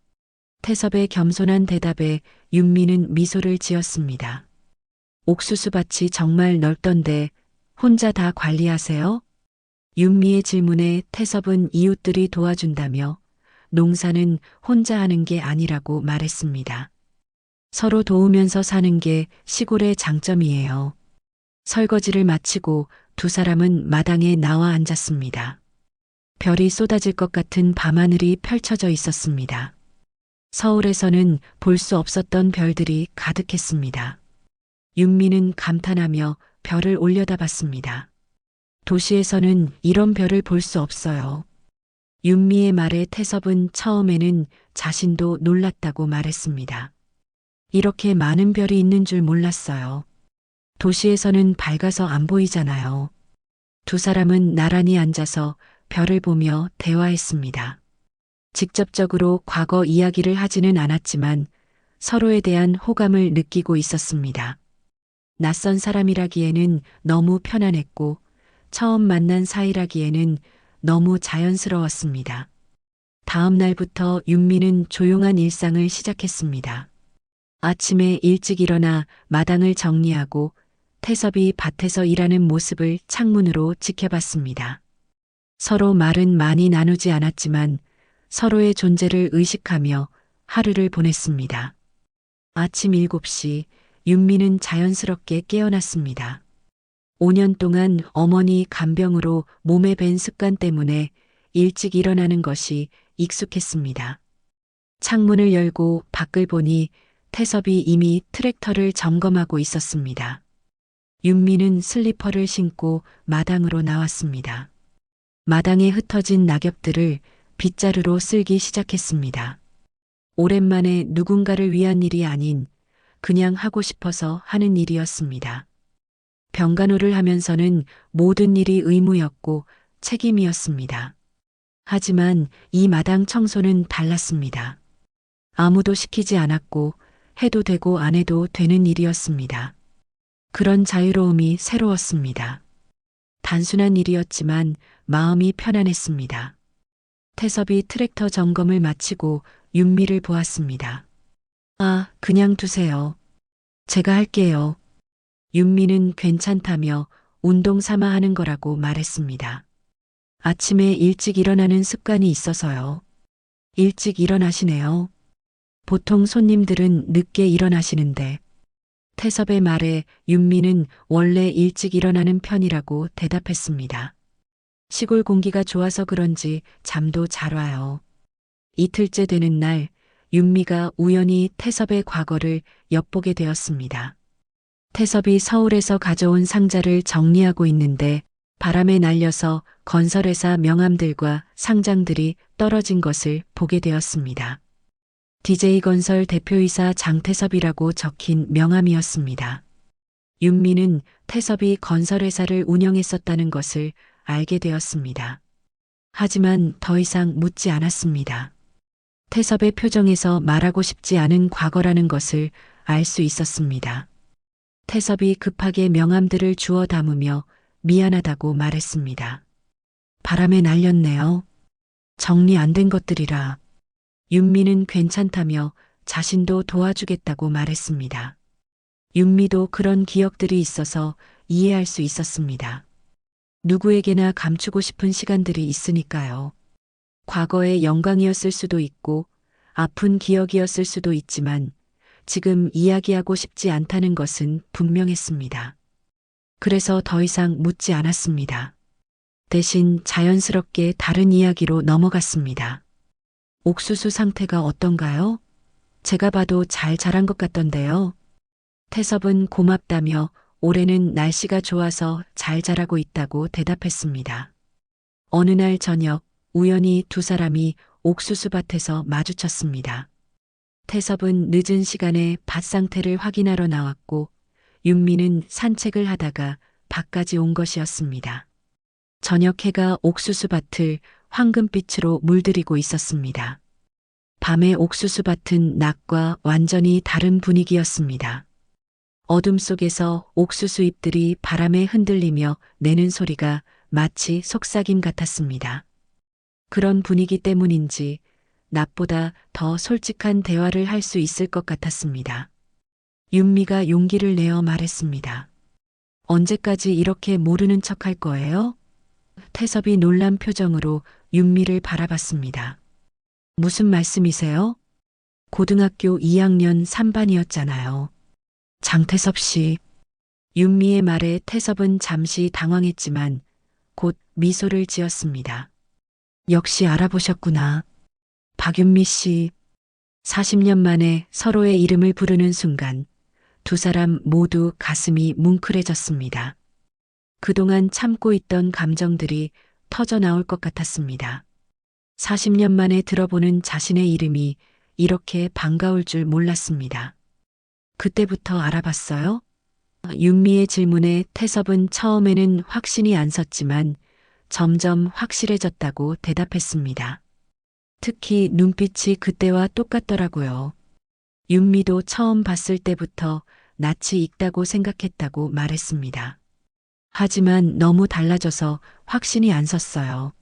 태섭의 겸손한 대답에 윤미는 미소를 지었습니다. 옥수수밭이 정말 넓던데 혼자 다 관리하세요? 윤미의 질문에 태섭은 이웃들이 도와준다며 농사는 혼자 하는 게 아니라고 말했습니다. 서로 도우면서 사는 게 시골의 장점이에요. 설거지를 마치고 두 사람은 마당에 나와 앉았습니다. 별이 쏟아질 것 같은 밤하늘이 펼쳐져 있었습니다. 서울에서는 볼 수 없었던 별들이 가득했습니다. 윤미는 감탄하며 별을 올려다봤습니다. 도시에서는 이런 별을 볼 수 없어요. 윤미의 말에 태섭은 처음에는 자신도 놀랐다고 말했습니다. 이렇게 많은 별이 있는 줄 몰랐어요. 도시에서는 밝아서 안 보이잖아요. 두 사람은 나란히 앉아서 별을 보며 대화했습니다. 직접적으로 과거 이야기를 하지는 않았지만 서로에 대한 호감을 느끼고 있었습니다. 낯선 사람이라기에는 너무 편안했고 처음 만난 사이라기에는 너무 자연스러웠습니다. 다음 날부터 윤미는 조용한 일상을 시작했습니다. 아침에 일찍 일어나 마당을 정리하고 태섭이 밭에서 일하는 모습을 창문으로 지켜봤습니다. 서로 말은 많이 나누지 않았지만 서로의 존재를 의식하며 하루를 보냈습니다. 아침 7시 윤미는 자연스럽게 깨어났습니다. 5년 동안 어머니 간병으로 몸에 밴 습관 때문에 일찍 일어나는 것이 익숙했습니다. 창문을 열고 밖을 보니 태섭이 이미 트랙터를 점검하고 있었습니다. 윤미는 슬리퍼를 신고 마당으로 나왔습니다. 마당에 흩어진 낙엽들을 빗자루로 쓸기 시작했습니다. 오랜만에 누군가를 위한 일이 아닌 그냥 하고 싶어서 하는 일이었습니다. 병간호를 하면서는 모든 일이 의무였고 책임이었습니다. 하지만 이 마당 청소는 달랐습니다. 아무도 시키지 않았고 해도 되고 안 해도 되는 일이었습니다. 그런 자유로움이 새로웠습니다. 단순한 일이었지만 마음이 편안했습니다. 태섭이 트랙터 점검을 마치고 윤미를 보았습니다. 아, 그냥 두세요. 제가 할게요. 윤미는 괜찮다며 운동 삼아 하는 거라고 말했습니다. 아침에 일찍 일어나는 습관이 있어서요. 일찍 일어나시네요. 보통 손님들은 늦게 일어나시는데. 태섭의 말에 윤미는 원래 일찍 일어나는 편이라고 대답했습니다. 시골 공기가 좋아서 그런지 잠도 잘 와요. 이틀째 되는 날 윤미가 우연히 태섭의 과거를 엿보게 되었습니다. 태섭이 서울에서 가져온 상자를 정리하고 있는데 바람에 날려서 건설회사 명함들과 상장들이 떨어진 것을 보게 되었습니다. DJ건설 대표이사 장태섭이라고 적힌 명함이었습니다. 윤미는 태섭이 건설회사를 운영했었다는 것을 알게 되었습니다. 하지만 더 이상 묻지 않았습니다. 태섭의 표정에서 말하고 싶지 않은 과거라는 것을 알 수 있었습니다. 태섭이 급하게 명함들을 주워 담으며 미안하다고 말했습니다. 바람에 날렸네요. 정리 안 된 것들이라. 윤미는 괜찮다며 자신도 도와주겠다고 말했습니다. 윤미도 그런 기억들이 있어서 이해할 수 있었습니다. 누구에게나 감추고 싶은 시간들이 있으니까요. 과거의 영광이었을 수도 있고 아픈 기억이었을 수도 있지만 지금 이야기하고 싶지 않다는 것은 분명했습니다. 그래서 더 이상 묻지 않았습니다. 대신 자연스럽게 다른 이야기로 넘어갔습니다. 옥수수 상태가 어떤가요? 제가 봐도 잘 자란 것 같던데요. 태섭은 고맙다며 올해는 날씨가 좋아서 잘 자라고 있다고 대답했습니다. 어느 날 저녁 우연히 두 사람이 옥수수 밭에서 마주쳤습니다. 태섭은 늦은 시간에 밭 상태를 확인하러 나왔고 윤미는 산책을 하다가 밭까지 온 것이었습니다. 저녁 해가 옥수수 밭을 황금빛으로 물들이고 있었습니다. 밤의 옥수수 밭은 낮과 완전히 다른 분위기였습니다. 어둠 속에서 옥수수 잎들이 바람에 흔들리며 내는 소리가 마치 속삭임 같았습니다. 그런 분위기 때문인지 낮보다 더 솔직한 대화를 할 수 있을 것 같았습니다. 윤미가 용기를 내어 말했습니다. 언제까지 이렇게 모르는 척 할 거예요? 태섭이 놀란 표정으로 윤미를 바라봤습니다. 무슨 말씀이세요? 고등학교 2학년 3반이었잖아요. 장태섭 씨. 윤미의 말에 태섭은 잠시 당황했지만 곧 미소를 지었습니다. 역시 알아보셨구나. 박윤미 씨. 40년 만에 서로의 이름을 부르는 순간 두 사람 모두 가슴이 뭉클해졌습니다. 그동안 참고 있던 감정들이 터져 나올 것 같았습니다. 40년 만에 들어보는 자신의 이름이 이렇게 반가울 줄 몰랐습니다. 그때부터 알아봤어요? 윤미의 질문에 태섭은 처음에는 확신이 안 섰지만 점점 확실해졌다고 대답했습니다. 특히 눈빛이 그때와 똑같더라고요. 윤미도 처음 봤을 때부터 낯이 익다고 생각했다고 말했습니다. 하지만 너무 달라져서 확신이 안 섰어요.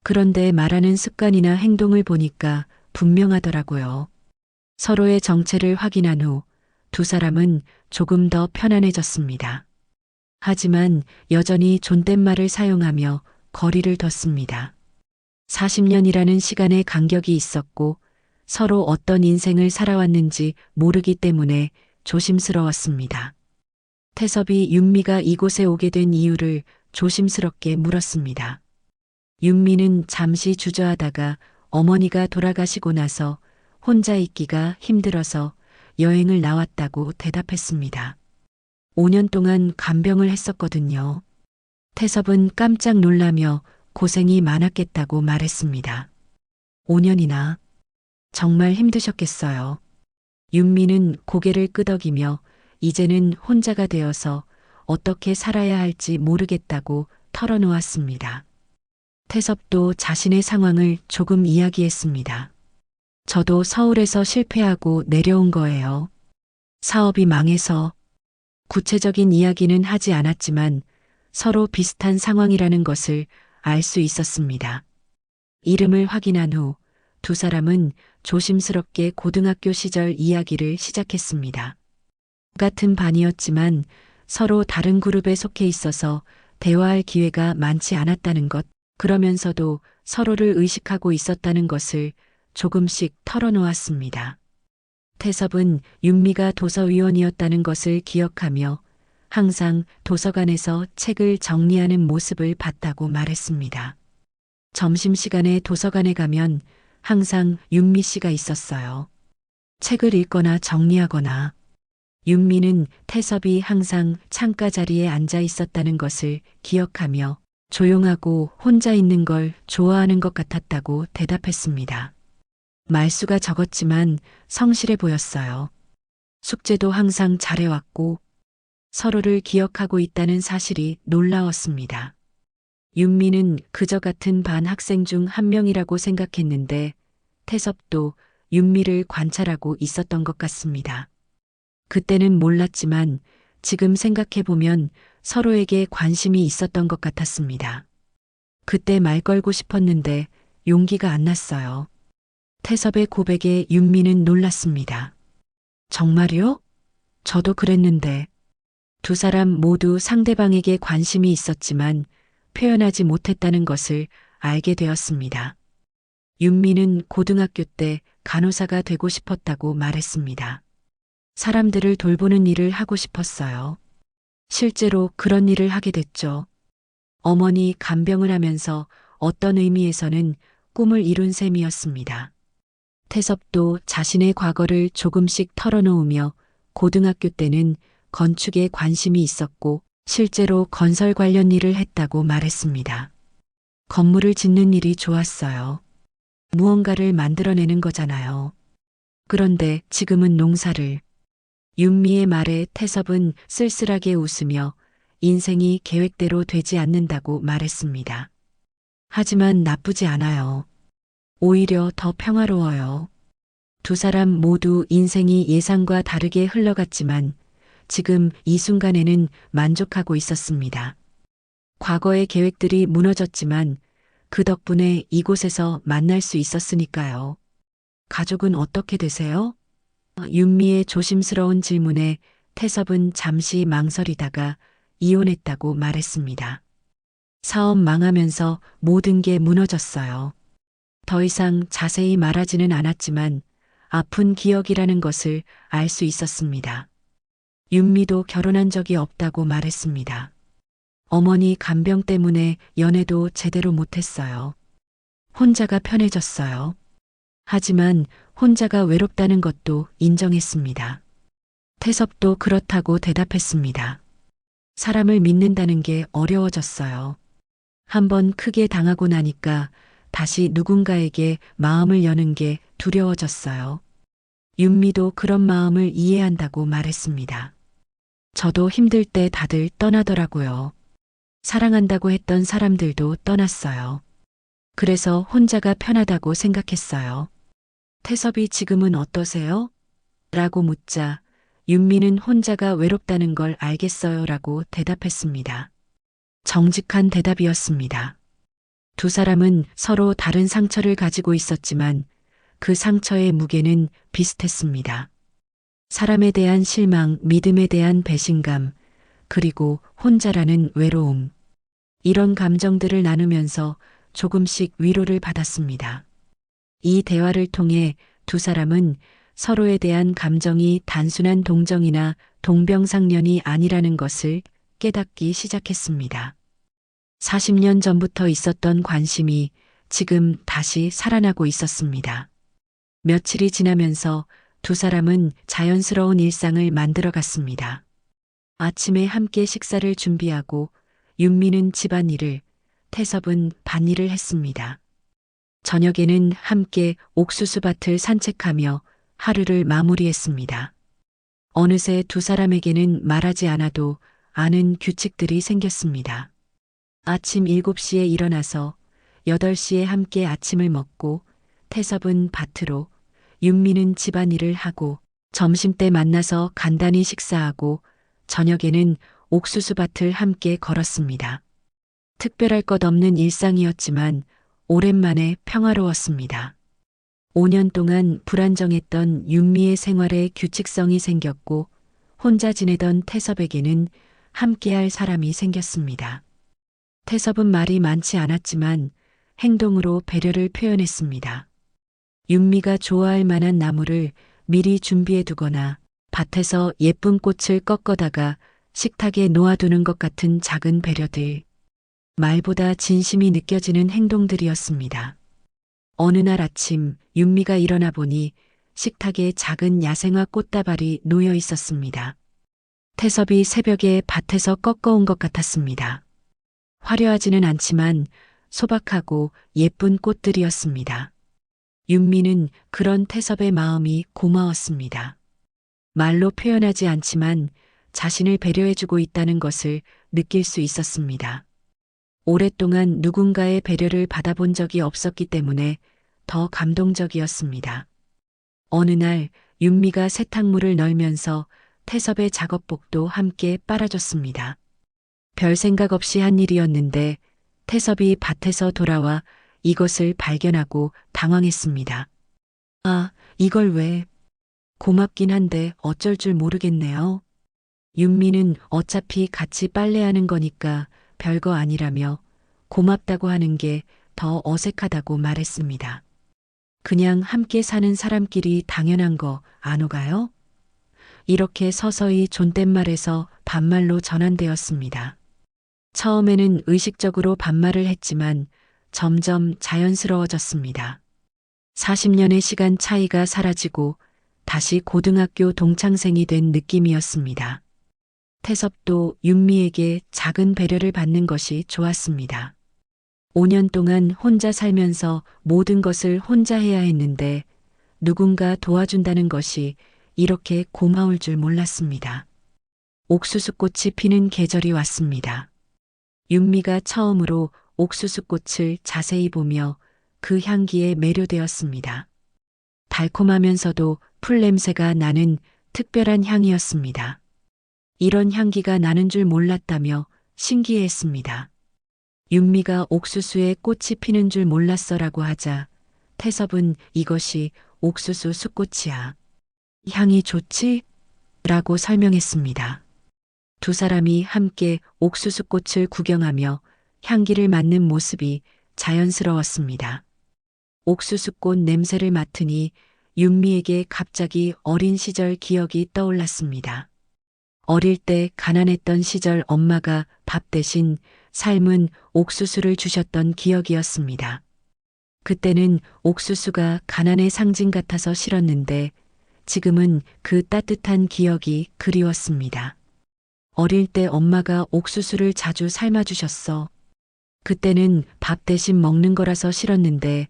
그런데 말하는 습관이나 행동을 보니까 분명하더라고요. 서로의 정체를 확인한 후 두 사람은 조금 더 편안해졌습니다. 하지만 여전히 존댓말을 사용하며 거리를 뒀습니다. 40년이라는 시간의 간격이 있었고 서로 어떤 인생을 살아왔는지 모르기 때문에 조심스러웠습니다. 태섭이 윤미가 이곳에 오게 된 이유를 조심스럽게 물었습니다. 윤미는 잠시 주저하다가 어머니가 돌아가시고 나서 혼자 있기가 힘들어서 여행을 나왔다고 대답했습니다. 5년 동안 간병을 했었거든요. 태섭은 깜짝 놀라며 고생이 많았겠다고 말했습니다. 5년이나 정말 힘드셨겠어요. 윤미는 고개를 끄덕이며 이제는 혼자가 되어서 어떻게 살아야 할지 모르겠다고 털어놓았습니다. 태섭도 자신의 상황을 조금 이야기했습니다. 저도 서울에서 실패하고 내려온 거예요. 사업이 망해서. 구체적인 이야기는 하지 않았지만 서로 비슷한 상황이라는 것을 알 수 있었습니다. 이름을 확인한 후 두 사람은 조심스럽게 고등학교 시절 이야기를 시작했습니다. 같은 반이었지만 서로 다른 그룹에 속해 있어서 대화할 기회가 많지 않았다는 것, 그러면서도 서로를 의식하고 있었다는 것을 조금씩 털어놓았습니다. 태섭은 윤미가 도서위원이었다는 것을 기억하며 항상 도서관에서 책을 정리하는 모습을 봤다고 말했습니다. 점심시간에 도서관에 가면 항상 윤미 씨가 있었어요. 책을 읽거나 정리하거나. 윤미는 태섭이 항상 창가 자리에 앉아 있었다는 것을 기억하며 조용하고 혼자 있는 걸 좋아하는 것 같았다고 대답했습니다. 말수가 적었지만 성실해 보였어요. 숙제도 항상 잘해왔고 서로를 기억하고 있다는 사실이 놀라웠습니다. 윤미는 그저 같은 반 학생 중 한 명이라고 생각했는데 태섭도 윤미를 관찰하고 있었던 것 같습니다. 그때는 몰랐지만 지금 생각해보면 서로에게 관심이 있었던 것 같았습니다. 그때 말 걸고 싶었는데 용기가 안 났어요. 태섭의 고백에 윤미는 놀랐습니다. 정말요? 저도 그랬는데. 두 사람 모두 상대방에게 관심이 있었지만 표현하지 못했다는 것을 알게 되었습니다. 윤미는 고등학교 때 간호사가 되고 싶었다고 말했습니다. 사람들을 돌보는 일을 하고 싶었어요. 실제로 그런 일을 하게 됐죠. 어머니 간병을 하면서 어떤 의미에서는 꿈을 이룬 셈이었습니다. 태섭도 자신의 과거를 조금씩 털어놓으며 고등학교 때는 건축에 관심이 있었고 실제로 건설 관련 일을 했다고 말했습니다. 건물을 짓는 일이 좋았어요. 무언가를 만들어내는 거잖아요. 그런데 지금은 농사를. 윤미의 말에 태섭은 쓸쓸하게 웃으며 인생이 계획대로 되지 않는다고 말했습니다. 하지만 나쁘지 않아요. 오히려 더 평화로워요. 두 사람 모두 인생이 예상과 다르게 흘러갔지만 지금 이 순간에는 만족하고 있었습니다. 과거의 계획들이 무너졌지만 그 덕분에 이곳에서 만날 수 있었으니까요. 가족은 어떻게 되세요? 윤미의 조심스러운 질문에 태섭은 잠시 망설이다가 이혼했다고 말했습니다. 사업 망하면서 모든 게 무너졌어요. 더 이상 자세히 말하지는 않았지만 아픈 기억이라는 것을 알 수 있었습니다. 윤미도 결혼한 적이 없다고 말했습니다. 어머니 간병 때문에 연애도 제대로 못했어요. 혼자가 편해졌어요. 하지만 혼자가 외롭다는 것도 인정했습니다. 태섭도 그렇다고 대답했습니다. 사람을 믿는다는 게 어려워졌어요. 한번 크게 당하고 나니까 다시 누군가에게 마음을 여는 게 두려워졌어요. 윤미도 그런 마음을 이해한다고 말했습니다. 저도 힘들 때 다들 떠나더라고요. 사랑한다고 했던 사람들도 떠났어요. 그래서 혼자가 편하다고 생각했어요. 태섭이 지금은 어떠세요? 라고 묻자 윤미는 혼자가 외롭다는 걸 알겠어요 라고 대답했습니다. 정직한 대답이었습니다. 두 사람은 서로 다른 상처를 가지고 있었지만 그 상처의 무게는 비슷했습니다. 사람에 대한 실망, 믿음에 대한 배신감, 그리고 혼자라는 외로움. 이런 감정들을 나누면서 조금씩 위로를 받았습니다. 이 대화를 통해 두 사람은 서로에 대한 감정이 단순한 동정이나 동병상련이 아니라는 것을 깨닫기 시작했습니다. 40년 전부터 있었던 관심이 지금 다시 살아나고 있었습니다. 며칠이 지나면서 두 사람은 자연스러운 일상을 만들어갔습니다. 아침에 함께 식사를 준비하고 윤미는 집안일을, 태섭은 밭일을 했습니다. 저녁에는 함께 옥수수밭을 산책하며 하루를 마무리했습니다. 어느새 두 사람에게는 말하지 않아도 아는 규칙들이 생겼습니다. 아침 7시에 일어나서 8시에 함께 아침을 먹고 태섭은 밭으로, 윤미는 집안일을 하고 점심때 만나서 간단히 식사하고 저녁에는 옥수수밭을 함께 걸었습니다. 특별할 것 없는 일상이었지만 오랜만에 평화로웠습니다. 5년 동안 불안정했던 윤미의 생활에 규칙성이 생겼고 혼자 지내던 태섭에게는 함께할 사람이 생겼습니다. 태섭은 말이 많지 않았지만 행동으로 배려를 표현했습니다. 윤미가 좋아할 만한 나무를 미리 준비해 두거나 밭에서 예쁜 꽃을 꺾어다가 식탁에 놓아두는 것 같은 작은 배려들. 말보다 진심이 느껴지는 행동들이었습니다. 어느 날 아침 윤미가 일어나 보니 식탁에 작은 야생화 꽃다발이 놓여 있었습니다. 태섭이 새벽에 밭에서 꺾어온 것 같았습니다. 화려하지는 않지만 소박하고 예쁜 꽃들이었습니다. 윤미는 그런 태섭의 마음이 고마웠습니다. 말로 표현하지 않지만 자신을 배려해주고 있다는 것을 느낄 수 있었습니다. 오랫동안 누군가의 배려를 받아본 적이 없었기 때문에 더 감동적이었습니다. 어느 날 윤미가 세탁물을 널면서 태섭의 작업복도 함께 빨아줬습니다. 별 생각 없이 한 일이었는데 태섭이 밭에서 돌아와 이것을 발견하고 당황했습니다. 아, 이걸 왜? 고맙긴 한데 어쩔 줄 모르겠네요. 윤미는 어차피 같이 빨래하는 거니까 별거 아니라며 고맙다고 하는 게 더 어색하다고 말했습니다. 그냥 함께 사는 사람끼리 당연한 거 안 오가요? 이렇게 서서히 존댓말에서 반말로 전환되었습니다. 처음에는 의식적으로 반말을 했지만 점점 자연스러워졌습니다. 40년의 시간 차이가 사라지고 다시 고등학교 동창생이 된 느낌이었습니다. 태섭도 윤미에게 작은 배려를 받는 것이 좋았습니다. 5년 동안 혼자 살면서 모든 것을 혼자 해야 했는데 누군가 도와준다는 것이 이렇게 고마울 줄 몰랐습니다. 옥수수꽃이 피는 계절이 왔습니다. 윤미가 처음으로 옥수수꽃을 자세히 보며 그 향기에 매료되었습니다. 달콤하면서도 풀 냄새가 나는 특별한 향이었습니다. 이런 향기가 나는 줄 몰랐다며 신기해했습니다. 윤미가 옥수수에 꽃이 피는 줄 몰랐어라고 하자 태섭은 이것이 옥수수 숫꽃이야. 향이 좋지? 라고 설명했습니다. 두 사람이 함께 옥수수꽃을 구경하며 향기를 맡는 모습이 자연스러웠습니다. 옥수수꽃 냄새를 맡으니 윤미에게 갑자기 어린 시절 기억이 떠올랐습니다. 어릴 때 가난했던 시절 엄마가 밥 대신 삶은 옥수수를 주셨던 기억이었습니다. 그때는 옥수수가 가난의 상징 같아서 싫었는데 지금은 그 따뜻한 기억이 그리웠습니다. 어릴 때 엄마가 옥수수를 자주 삶아주셨어. 그때는 밥 대신 먹는 거라서 싫었는데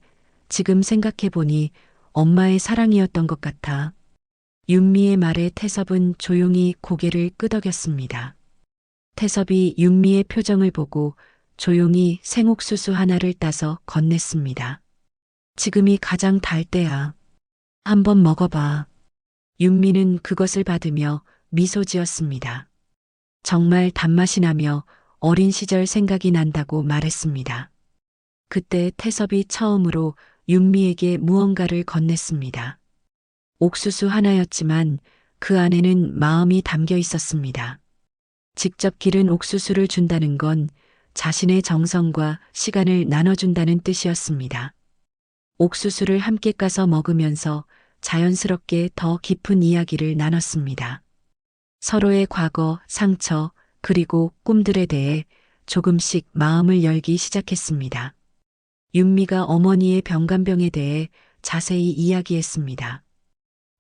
지금 생각해보니 엄마의 사랑이었던 것 같아. 윤미의 말에 태섭은 조용히 고개를 끄덕였습니다. 태섭이 윤미의 표정을 보고 조용히 생옥수수 하나를 따서 건넸습니다. 지금이 가장 달 때야. 한번 먹어봐. 윤미는 그것을 받으며 미소 지었습니다. 정말 단맛이 나며 어린 시절 생각이 난다고 말했습니다. 그때 태섭이 처음으로 윤미에게 무언가를 건넸습니다. 옥수수 하나였지만 그 안에는 마음이 담겨 있었습니다. 직접 기른 옥수수를 준다는 건 자신의 정성과 시간을 나눠준다는 뜻이었습니다. 옥수수를 함께 까서 먹으면서 자연스럽게 더 깊은 이야기를 나눴습니다. 서로의 과거, 상처, 그리고 꿈들에 대해 조금씩 마음을 열기 시작했습니다. 윤미가 어머니의 병간병에 대해 자세히 이야기했습니다.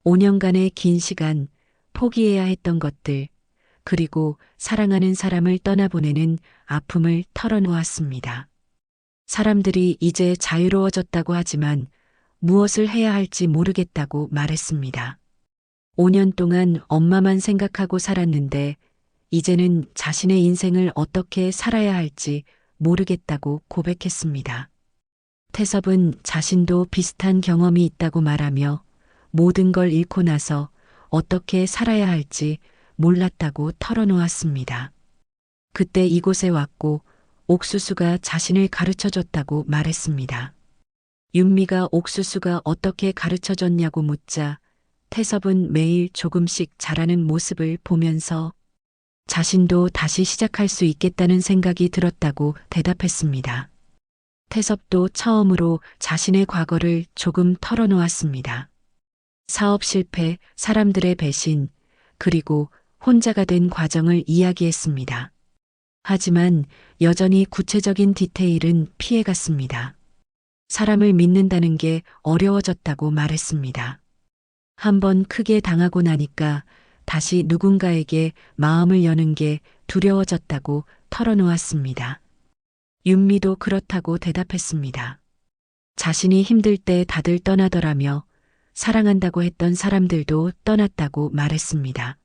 5년간의 긴 시간, 포기해야 했던 것들, 그리고 사랑하는 사람을 떠나보내는 아픔을 털어놓았습니다. 사람들이 이제 자유로워졌다고 하지만 무엇을 해야 할지 모르겠다고 말했습니다. 5년 동안 엄마만 생각하고 살았는데 이제는 자신의 인생을 어떻게 살아야 할지 모르겠다고 고백했습니다. 태섭은 자신도 비슷한 경험이 있다고 말하며 모든 걸 잃고 나서 어떻게 살아야 할지 몰랐다고 털어놓았습니다. 그때 이곳에 왔고 옥수수가 자신을 가르쳐줬다고 말했습니다. 윤미가 옥수수가 어떻게 가르쳐줬냐고 묻자 태섭은 매일 조금씩 자라는 모습을 보면서 자신도 다시 시작할 수 있겠다는 생각이 들었다고 대답했습니다. 태섭도 처음으로 자신의 과거를 조금 털어놓았습니다. 사업 실패, 사람들의 배신, 그리고 혼자가 된 과정을 이야기했습니다. 하지만 여전히 구체적인 디테일은 피해갔습니다. 사람을 믿는다는 게 어려워졌다고 말했습니다. 한번 크게 당하고 나니까 다시 누군가에게 마음을 여는 게 두려워졌다고 털어놓았습니다. 윤미도 그렇다고 대답했습니다. 자신이 힘들 때 다들 떠나더라며 사랑한다고 했던 사람들도 떠났다고 말했습니다.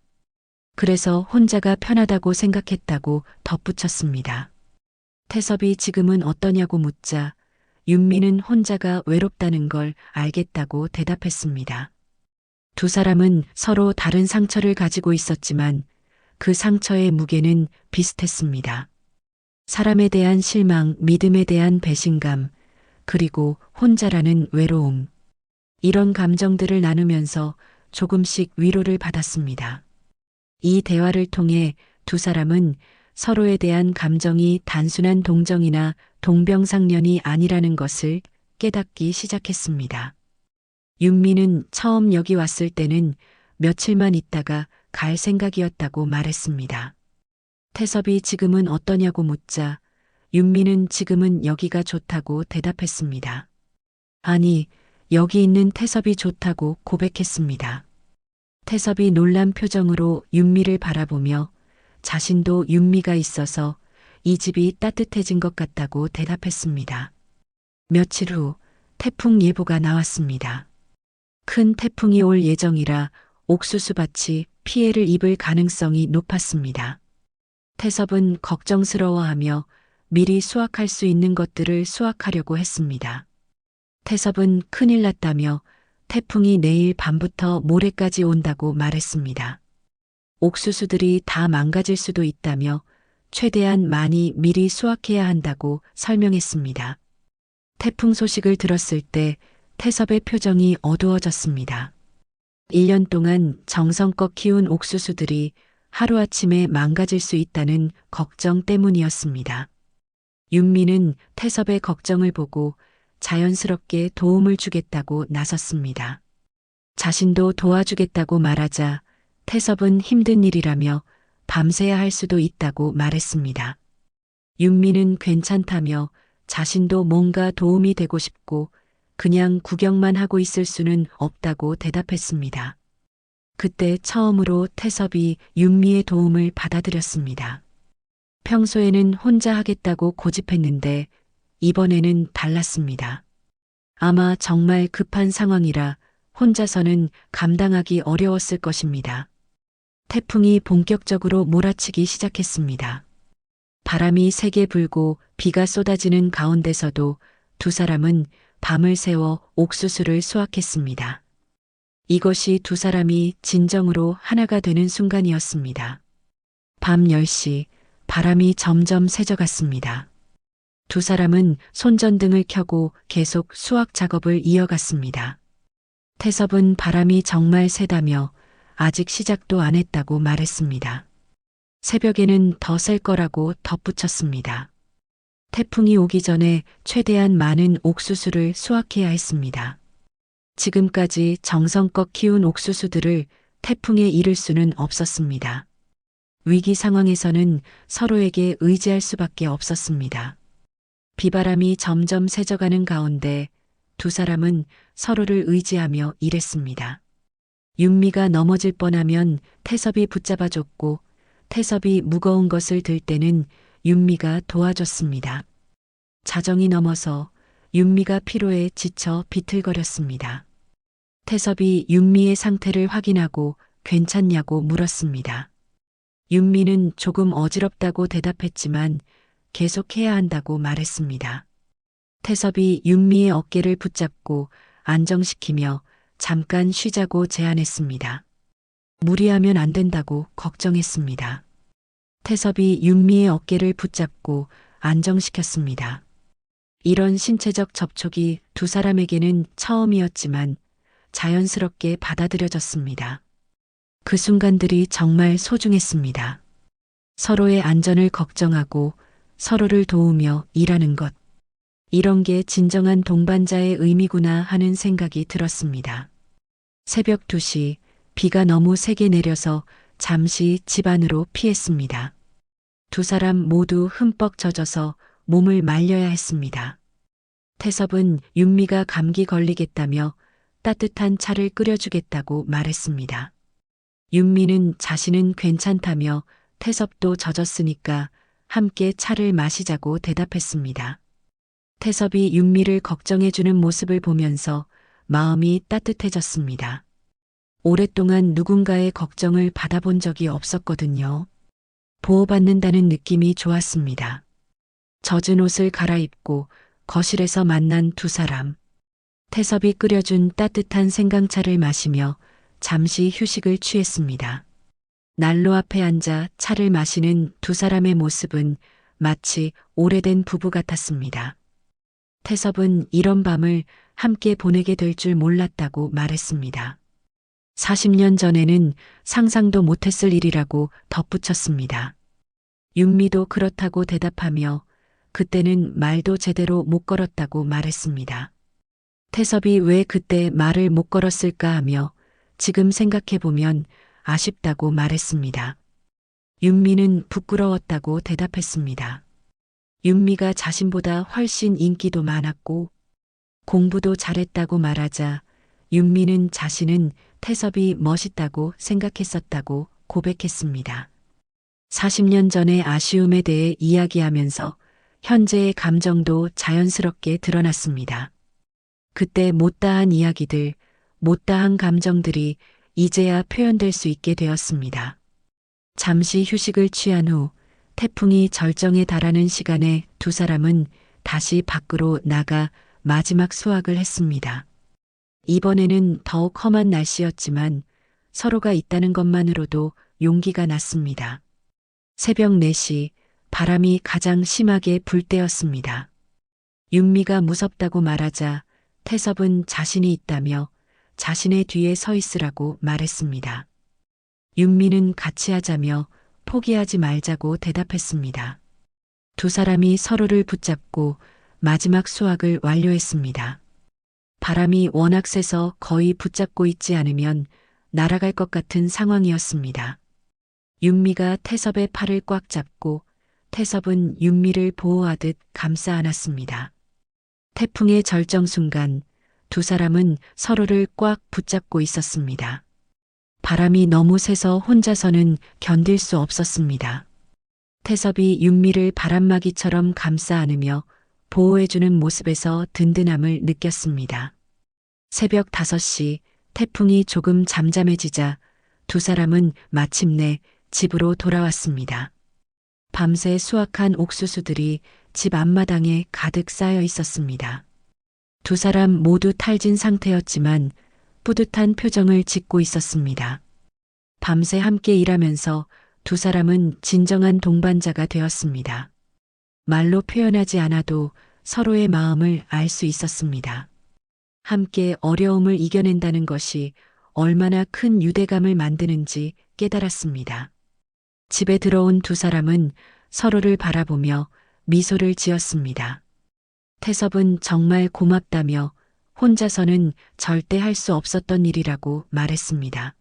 그래서 혼자가 편하다고 생각했다고 덧붙였습니다. 태섭이 지금은 어떠냐고 묻자 윤미는 혼자가 외롭다는 걸 알겠다고 대답했습니다. 두 사람은 서로 다른 상처를 가지고 있었지만 그 상처의 무게는 비슷했습니다. 사람에 대한 실망, 믿음에 대한 배신감, 그리고 혼자라는 외로움. 이런 감정들을 나누면서 조금씩 위로를 받았습니다. 이 대화를 통해 두 사람은 서로에 대한 감정이 단순한 동정이나 동병상련이 아니라는 것을 깨닫기 시작했습니다. 윤미는 처음 여기 왔을 때는 며칠만 있다가 갈 생각이었다고 말했습니다. 태섭이 지금은 어떠냐고 묻자 윤미는 지금은 여기가 좋다고 대답했습니다. 아니, 여기 있는 태섭이 좋다고 고백했습니다. 태섭이 놀란 표정으로 윤미를 바라보며 자신도 윤미가 있어서 이 집이 따뜻해진 것 같다고 대답했습니다. 며칠 후 태풍 예보가 나왔습니다. 큰 태풍이 올 예정이라 옥수수밭이 피해를 입을 가능성이 높았습니다. 태섭은 걱정스러워하며 미리 수확할 수 있는 것들을 수확하려고 했습니다. 태섭은 큰일 났다며 태풍이 내일 밤부터 모레까지 온다고 말했습니다. 옥수수들이 다 망가질 수도 있다며 최대한 많이 미리 수확해야 한다고 설명했습니다. 태풍 소식을 들었을 때 태섭의 표정이 어두워졌습니다. 1년 동안 정성껏 키운 옥수수들이 하루아침에 망가질 수 있다는 걱정 때문이었습니다. 윤미는 태섭의 걱정을 보고 자연스럽게 도움을 주겠다고 나섰습니다. 자신도 도와주겠다고 말하자 태섭은 힘든 일이라며 밤새야 할 수도 있다고 말했습니다. 윤미는 괜찮다며 자신도 뭔가 도움이 되고 싶고 그냥 구경만 하고 있을 수는 없다고 대답했습니다. 그때 처음으로 태섭이 윤미의 도움을 받아들였습니다. 평소에는 혼자 하겠다고 고집했는데 이번에는 달랐습니다. 아마 정말 급한 상황이라 혼자서는 감당하기 어려웠을 것입니다. 태풍이 본격적으로 몰아치기 시작했습니다. 바람이 세게 불고 비가 쏟아지는 가운데서도 두 사람은 밤을 새워 옥수수를 수확했습니다. 이것이 두 사람이 진정으로 하나가 되는 순간이었습니다. 밤 10시 바람이 점점 세져갔습니다. 두 사람은 손전등을 켜고 계속 수확 작업을 이어갔습니다. 태섭은 바람이 정말 세다며 아직 시작도 안 했다고 말했습니다. 새벽에는 더 셀 거라고 덧붙였습니다. 태풍이 오기 전에 최대한 많은 옥수수를 수확해야 했습니다. 지금까지 정성껏 키운 옥수수들을 태풍에 잃을 수는 없었습니다. 위기 상황에서는 서로에게 의지할 수밖에 없었습니다. 비바람이 점점 세져가는 가운데 두 사람은 서로를 의지하며 일했습니다. 윤미가 넘어질 뻔하면 태섭이 붙잡아줬고 태섭이 무거운 것을 들 때는 윤미가 도와줬습니다. 자정이 넘어서 윤미가 피로에 지쳐 비틀거렸습니다. 태섭이 윤미의 상태를 확인하고 괜찮냐고 물었습니다. 윤미는 조금 어지럽다고 대답했지만 계속해야 한다고 말했습니다. 태섭이 윤미의 어깨를 붙잡고 안정시키며 잠깐 쉬자고 제안했습니다. 무리하면 안 된다고 걱정했습니다. 태섭이 윤미의 어깨를 붙잡고 안정시켰습니다. 이런 신체적 접촉이 두 사람에게는 처음이었지만 자연스럽게 받아들여졌습니다. 그 순간들이 정말 소중했습니다. 서로의 안전을 걱정하고 서로를 도우며 일하는 것. 이런 게 진정한 동반자의 의미구나 하는 생각이 들었습니다. 새벽 2시 비가 너무 세게 내려서 잠시 집 안으로 피했습니다. 두 사람 모두 흠뻑 젖어서 몸을 말려야 했습니다. 태섭은 윤미가 감기 걸리겠다며 따뜻한 차를 끓여주겠다고 말했습니다. 윤미는 자신은 괜찮다며 태섭도 젖었으니까 함께 차를 마시자고 대답했습니다. 태섭이 윤미를 걱정해주는 모습을 보면서 마음이 따뜻해졌습니다. 오랫동안 누군가의 걱정을 받아본 적이 없었거든요. 보호받는다는 느낌이 좋았습니다. 젖은 옷을 갈아입고 거실에서 만난 두 사람. 태섭이 끓여준 따뜻한 생강차를 마시며 잠시 휴식을 취했습니다. 난로 앞에 앉아 차를 마시는 두 사람의 모습은 마치 오래된 부부 같았습니다. 태섭은 이런 밤을 함께 보내게 될 줄 몰랐다고 말했습니다. 40년 전에는 상상도 못했을 일이라고 덧붙였습니다. 윤미도 그렇다고 대답하며 그때는 말도 제대로 못 걸었다고 말했습니다. 태섭이 왜 그때 말을 못 걸었을까 하며 지금 생각해보면 아쉽다고 말했습니다. 윤미는 부끄러웠다고 대답했습니다. 윤미가 자신보다 훨씬 인기도 많았고 공부도 잘했다고 말하자 윤미는 자신은 태섭이 멋있다고 생각했었다고 고백했습니다. 40년 전의 아쉬움에 대해 이야기하면서 현재의 감정도 자연스럽게 드러났습니다. 그때 못다한 이야기들, 못다한 감정들이 이제야 표현될 수 있게 되었습니다. 잠시 휴식을 취한 후 태풍이 절정에 달하는 시간에 두 사람은 다시 밖으로 나가 마지막 수확을 했습니다. 이번에는 더욱 험한 날씨였지만 서로가 있다는 것만으로도 용기가 났습니다. 새벽 4시 바람이 가장 심하게 불 때였습니다. 윤미가 무섭다고 말하자 태섭은 자신이 있다며 자신의 뒤에 서 있으라고 말했습니다. 윤미는 같이 하자며 포기하지 말자고 대답했습니다. 두 사람이 서로를 붙잡고 마지막 수확을 완료했습니다. 바람이 워낙 세서 거의 붙잡고 있지 않으면 날아갈 것 같은 상황이었습니다. 윤미가 태섭의 팔을 꽉 잡고 태섭은 윤미를 보호하듯 감싸 안았습니다. 태풍의 절정 순간 두 사람은 서로를 꽉 붙잡고 있었습니다. 바람이 너무 세서 혼자서는 견딜 수 없었습니다. 태섭이 윤미를 바람막이처럼 감싸 안으며 보호해주는 모습에서 든든함을 느꼈습니다. 새벽 5시 태풍이 조금 잠잠해지자 두 사람은 마침내 집으로 돌아왔습니다. 밤새 수확한 옥수수들이 집 앞마당에 가득 쌓여 있었습니다. 두 사람 모두 탈진 상태였지만 뿌듯한 표정을 짓고 있었습니다. 밤새 함께 일하면서 두 사람은 진정한 동반자가 되었습니다. 말로 표현하지 않아도 서로의 마음을 알 수 있었습니다. 함께 어려움을 이겨낸다는 것이 얼마나 큰 유대감을 만드는지 깨달았습니다. 집에 들어온 두 사람은 서로를 바라보며 미소를 지었습니다. 태섭은 정말 고맙다며 혼자서는 절대 할 수 없었던 일이라고 말했습니다.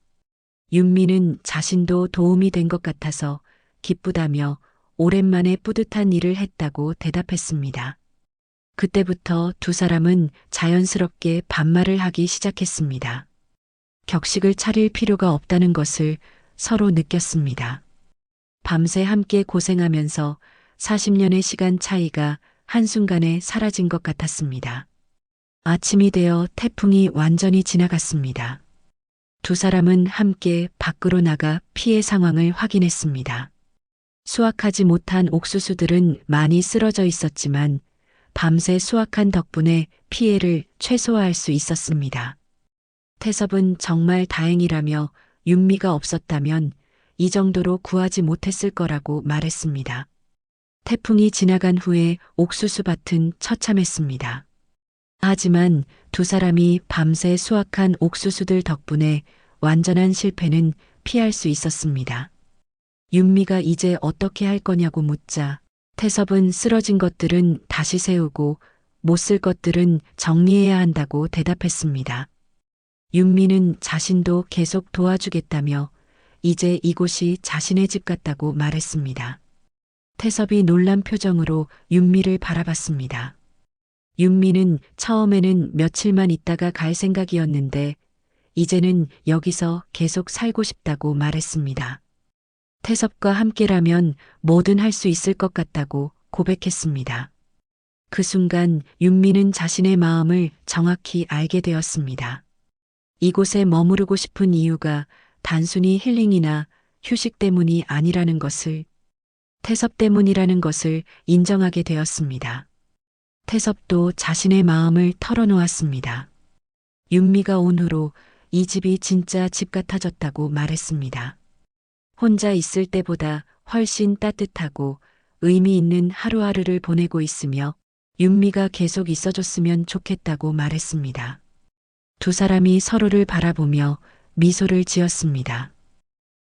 윤미는 자신도 도움이 된 것 같아서 기쁘다며 오랜만에 뿌듯한 일을 했다고 대답했습니다. 그때부터 두 사람은 자연스럽게 반말을 하기 시작했습니다. 격식을 차릴 필요가 없다는 것을 서로 느꼈습니다. 밤새 함께 고생하면서 40년의 시간 차이가 한순간에 사라진 것 같았습니다. 아침이 되어 태풍이 완전히 지나갔습니다. 두 사람은 함께 밖으로 나가 피해 상황을 확인했습니다. 수확하지 못한 옥수수들은 많이 쓰러져 있었지만 밤새 수확한 덕분에 피해를 최소화할 수 있었습니다. 태섭은 정말 다행이라며 윤미가 없었다면 이 정도로 구하지 못했을 거라고 말했습니다. 태풍이 지나간 후에 옥수수 밭은 처참했습니다. 하지만 두 사람이 밤새 수확한 옥수수들 덕분에 완전한 실패는 피할 수 있었습니다. 윤미가 이제 어떻게 할 거냐고 묻자 태섭은 쓰러진 것들은 다시 세우고 못 쓸 것들은 정리해야 한다고 대답했습니다. 윤미는 자신도 계속 도와주겠다며 이제 이곳이 자신의 집 같다고 말했습니다. 태섭이 놀란 표정으로 윤미를 바라봤습니다. 윤미는 처음에는 며칠만 있다가 갈 생각이었는데 이제는 여기서 계속 살고 싶다고 말했습니다. 태섭과 함께라면 뭐든 할 수 있을 것 같다고 고백했습니다. 그 순간 윤미는 자신의 마음을 정확히 알게 되었습니다. 이곳에 머무르고 싶은 이유가 단순히 힐링이나 휴식 때문이 아니라는 것을, 태섭 때문이라는 것을 인정하게 되었습니다. 태섭도 자신의 마음을 털어놓았습니다. 윤미가 온 후로 이 집이 진짜 집 같아졌다고 말했습니다. 혼자 있을 때보다 훨씬 따뜻하고 의미 있는 하루하루를 보내고 있으며 윤미가 계속 있어줬으면 좋겠다고 말했습니다. 두 사람이 서로를 바라보며 미소를 지었습니다.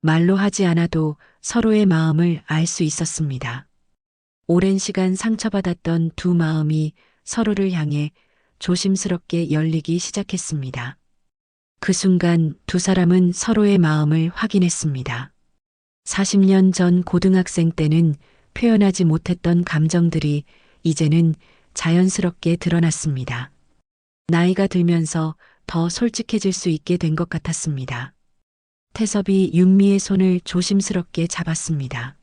말로 하지 않아도 서로의 마음을 알 수 있었습니다. 오랜 시간 상처받았던 두 마음이 서로를 향해 조심스럽게 열리기 시작했습니다. 그 순간 두 사람은 서로의 마음을 확인했습니다. 40년 전 고등학생 때는 표현하지 못했던 감정들이 이제는 자연스럽게 드러났습니다. 나이가 들면서 더 솔직해질 수 있게 된 것 같았습니다. 태섭이 윤미의 손을 조심스럽게 잡았습니다.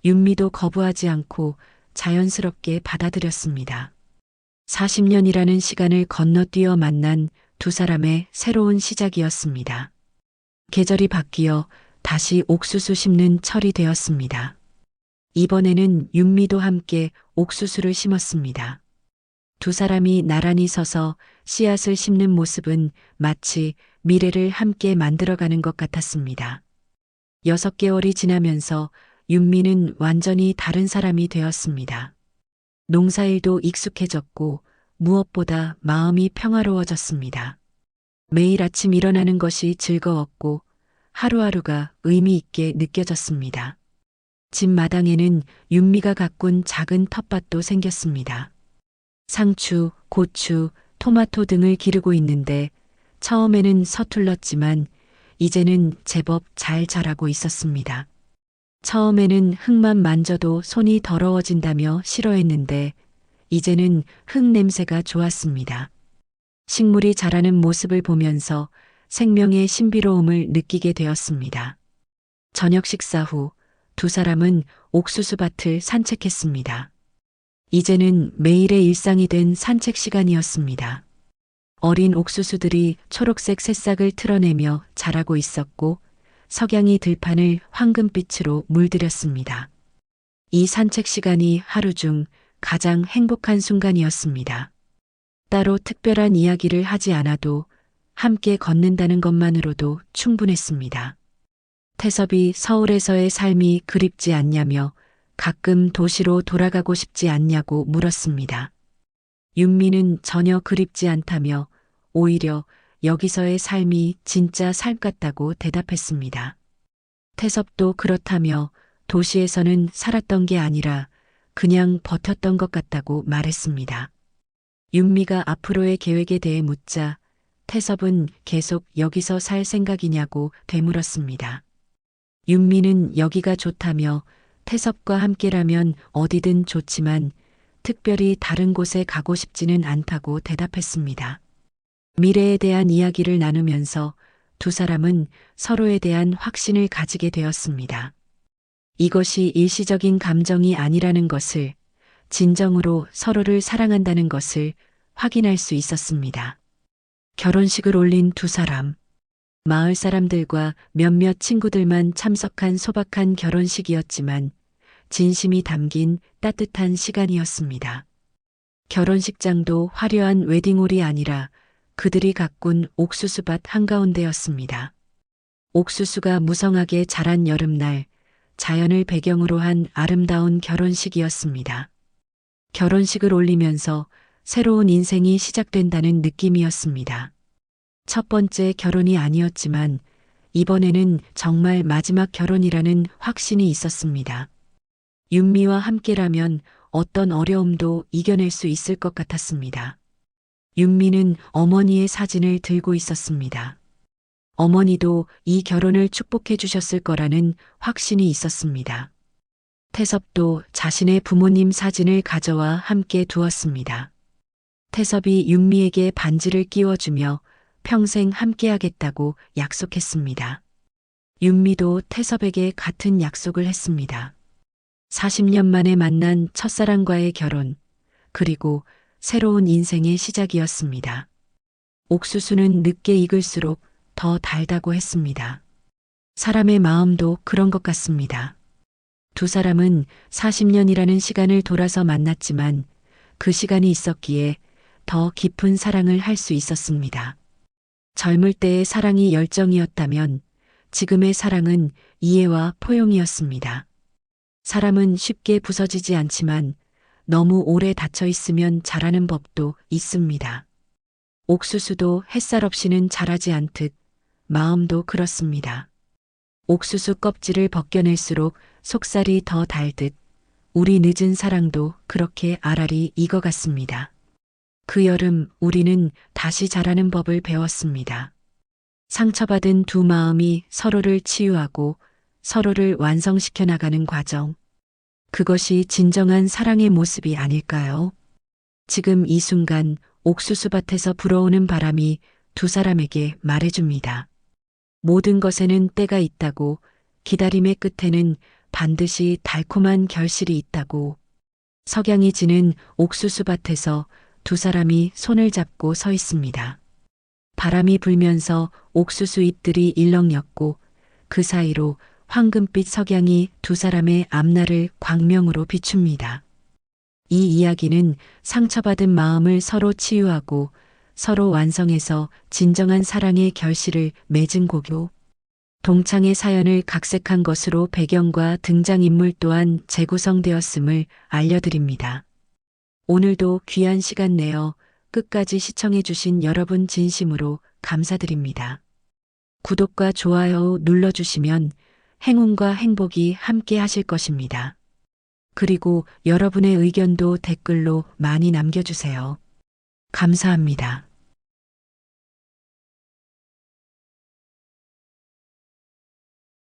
윤미도 거부하지 않고 자연스럽게 받아들였습니다. 40년이라는 시간을 건너뛰어 만난 두 사람의 새로운 시작이었습니다. 계절이 바뀌어 다시 옥수수 심는 철이 되었습니다. 이번에는 윤미도 함께 옥수수를 심었습니다. 두 사람이 나란히 서서 씨앗을 심는 모습은 마치 미래를 함께 만들어가는 것 같았습니다. 6개월이 지나면서 윤미는 완전히 다른 사람이 되었습니다. 농사일도 익숙해졌고 무엇보다 마음이 평화로워졌습니다. 매일 아침 일어나는 것이 즐거웠고 하루하루가 의미 있게 느껴졌습니다. 집 마당에는 윤미가 가꾼 작은 텃밭도 생겼습니다. 상추, 고추, 토마토 등을 기르고 있는데 처음에는 서툴렀지만 이제는 제법 잘 자라고 있었습니다. 처음에는 흙만 만져도 손이 더러워진다며 싫어했는데 이제는 흙 냄새가 좋았습니다. 식물이 자라는 모습을 보면서 생명의 신비로움을 느끼게 되었습니다. 저녁 식사 후 두 사람은 옥수수밭을 산책했습니다. 이제는 매일의 일상이 된 산책 시간이었습니다. 어린 옥수수들이 초록색 새싹을 틀어내며 자라고 있었고 석양이 들판을 황금빛으로 물들였습니다. 이 산책 시간이 하루 중 가장 행복한 순간이었습니다. 따로 특별한 이야기를 하지 않아도 함께 걷는다는 것만으로도 충분했습니다. 태섭이 서울에서의 삶이 그립지 않냐며 가끔 도시로 돌아가고 싶지 않냐고 물었습니다. 윤미는 전혀 그립지 않다며 오히려 여기서의 삶이 진짜 삶 같다고 대답했습니다. 태섭도 그렇다며 도시에서는 살았던 게 아니라 그냥 버텼던 것 같다고 말했습니다. 윤미가 앞으로의 계획에 대해 묻자 태섭은 계속 여기서 살 생각이냐고 되물었습니다. 윤미는 여기가 좋다며 태섭과 함께라면 어디든 좋지만 특별히 다른 곳에 가고 싶지는 않다고 대답했습니다. 미래에 대한 이야기를 나누면서 두 사람은 서로에 대한 확신을 가지게 되었습니다. 이것이 일시적인 감정이 아니라는 것을, 진정으로 서로를 사랑한다는 것을 확인할 수 있었습니다. 결혼식을 올린 두 사람. 마을 사람들과 몇몇 친구들만 참석한 소박한 결혼식이었지만 진심이 담긴 따뜻한 시간이었습니다. 결혼식장도 화려한 웨딩홀이 아니라 그들이 가꾼 옥수수밭 한가운데였습니다. 옥수수가 무성하게 자란 여름날, 자연을 배경으로 한 아름다운 결혼식이었습니다. 결혼식을 올리면서 새로운 인생이 시작된다는 느낌이었습니다. 첫 번째 결혼이 아니었지만 이번에는 정말 마지막 결혼이라는 확신이 있었습니다. 윤미와 함께라면 어떤 어려움도 이겨낼 수 있을 것 같았습니다. 윤미는 어머니의 사진을 들고 있었습니다. 어머니도 이 결혼을 축복해 주셨을 거라는 확신이 있었습니다. 태섭도 자신의 부모님 사진을 가져와 함께 두었습니다. 태섭이 윤미에게 반지를 끼워주며 평생 함께하겠다고 약속했습니다. 윤미도 태섭에게 같은 약속을 했습니다. 40년 만에 만난 첫사랑과의 결혼, 그리고 새로운 인생의 시작이었습니다. 옥수수는 늦게 익을수록 더 달다고 했습니다. 사람의 마음도 그런 것 같습니다. 두 사람은 40년이라는 시간을 돌아서 만났지만 그 시간이 있었기에 더 깊은 사랑을 할 수 있었습니다. 젊을 때의 사랑이 열정이었다면 지금의 사랑은 이해와 포용이었습니다. 사람은 쉽게 부서지지 않지만 너무 오래 닫혀 있으면 자라는 법도 있습니다. 옥수수도 햇살 없이는 자라지 않듯 마음도 그렇습니다. 옥수수 껍질을 벗겨낼수록 속살이 더 달듯 우리 늦은 사랑도 그렇게 알알이 익어갔습니다. 그 여름 우리는 다시 자라는 법을 배웠습니다. 상처받은 두 마음이 서로를 치유하고 서로를 완성시켜 나가는 과정. 그것이 진정한 사랑의 모습이 아닐까요? 지금 이 순간 옥수수밭에서 불어오는 바람이 두 사람에게 말해줍니다. 모든 것에는 때가 있다고, 기다림의 끝에는 반드시 달콤한 결실이 있다고. 석양이 지는 옥수수밭에서 두 사람이 손을 잡고 서 있습니다. 바람이 불면서 옥수수 잎들이 일렁였고 그 사이로 황금빛 석양이 두 사람의 앞날을 광명으로 비춥니다. 이 이야기는 상처받은 마음을 서로 치유하고 서로 완성해서 진정한 사랑의 결실을 맺은 곡이고 동창의 사연을 각색한 것으로 배경과 등장인물 또한 재구성되었음을 알려드립니다. 오늘도 귀한 시간 내어 끝까지 시청해 주신 여러분 진심으로 감사드립니다. 구독과 좋아요 눌러주시면 행운과 행복이 함께 하실 것입니다. 그리고 여러분의 의견도 댓글로 많이 남겨주세요. 감사합니다.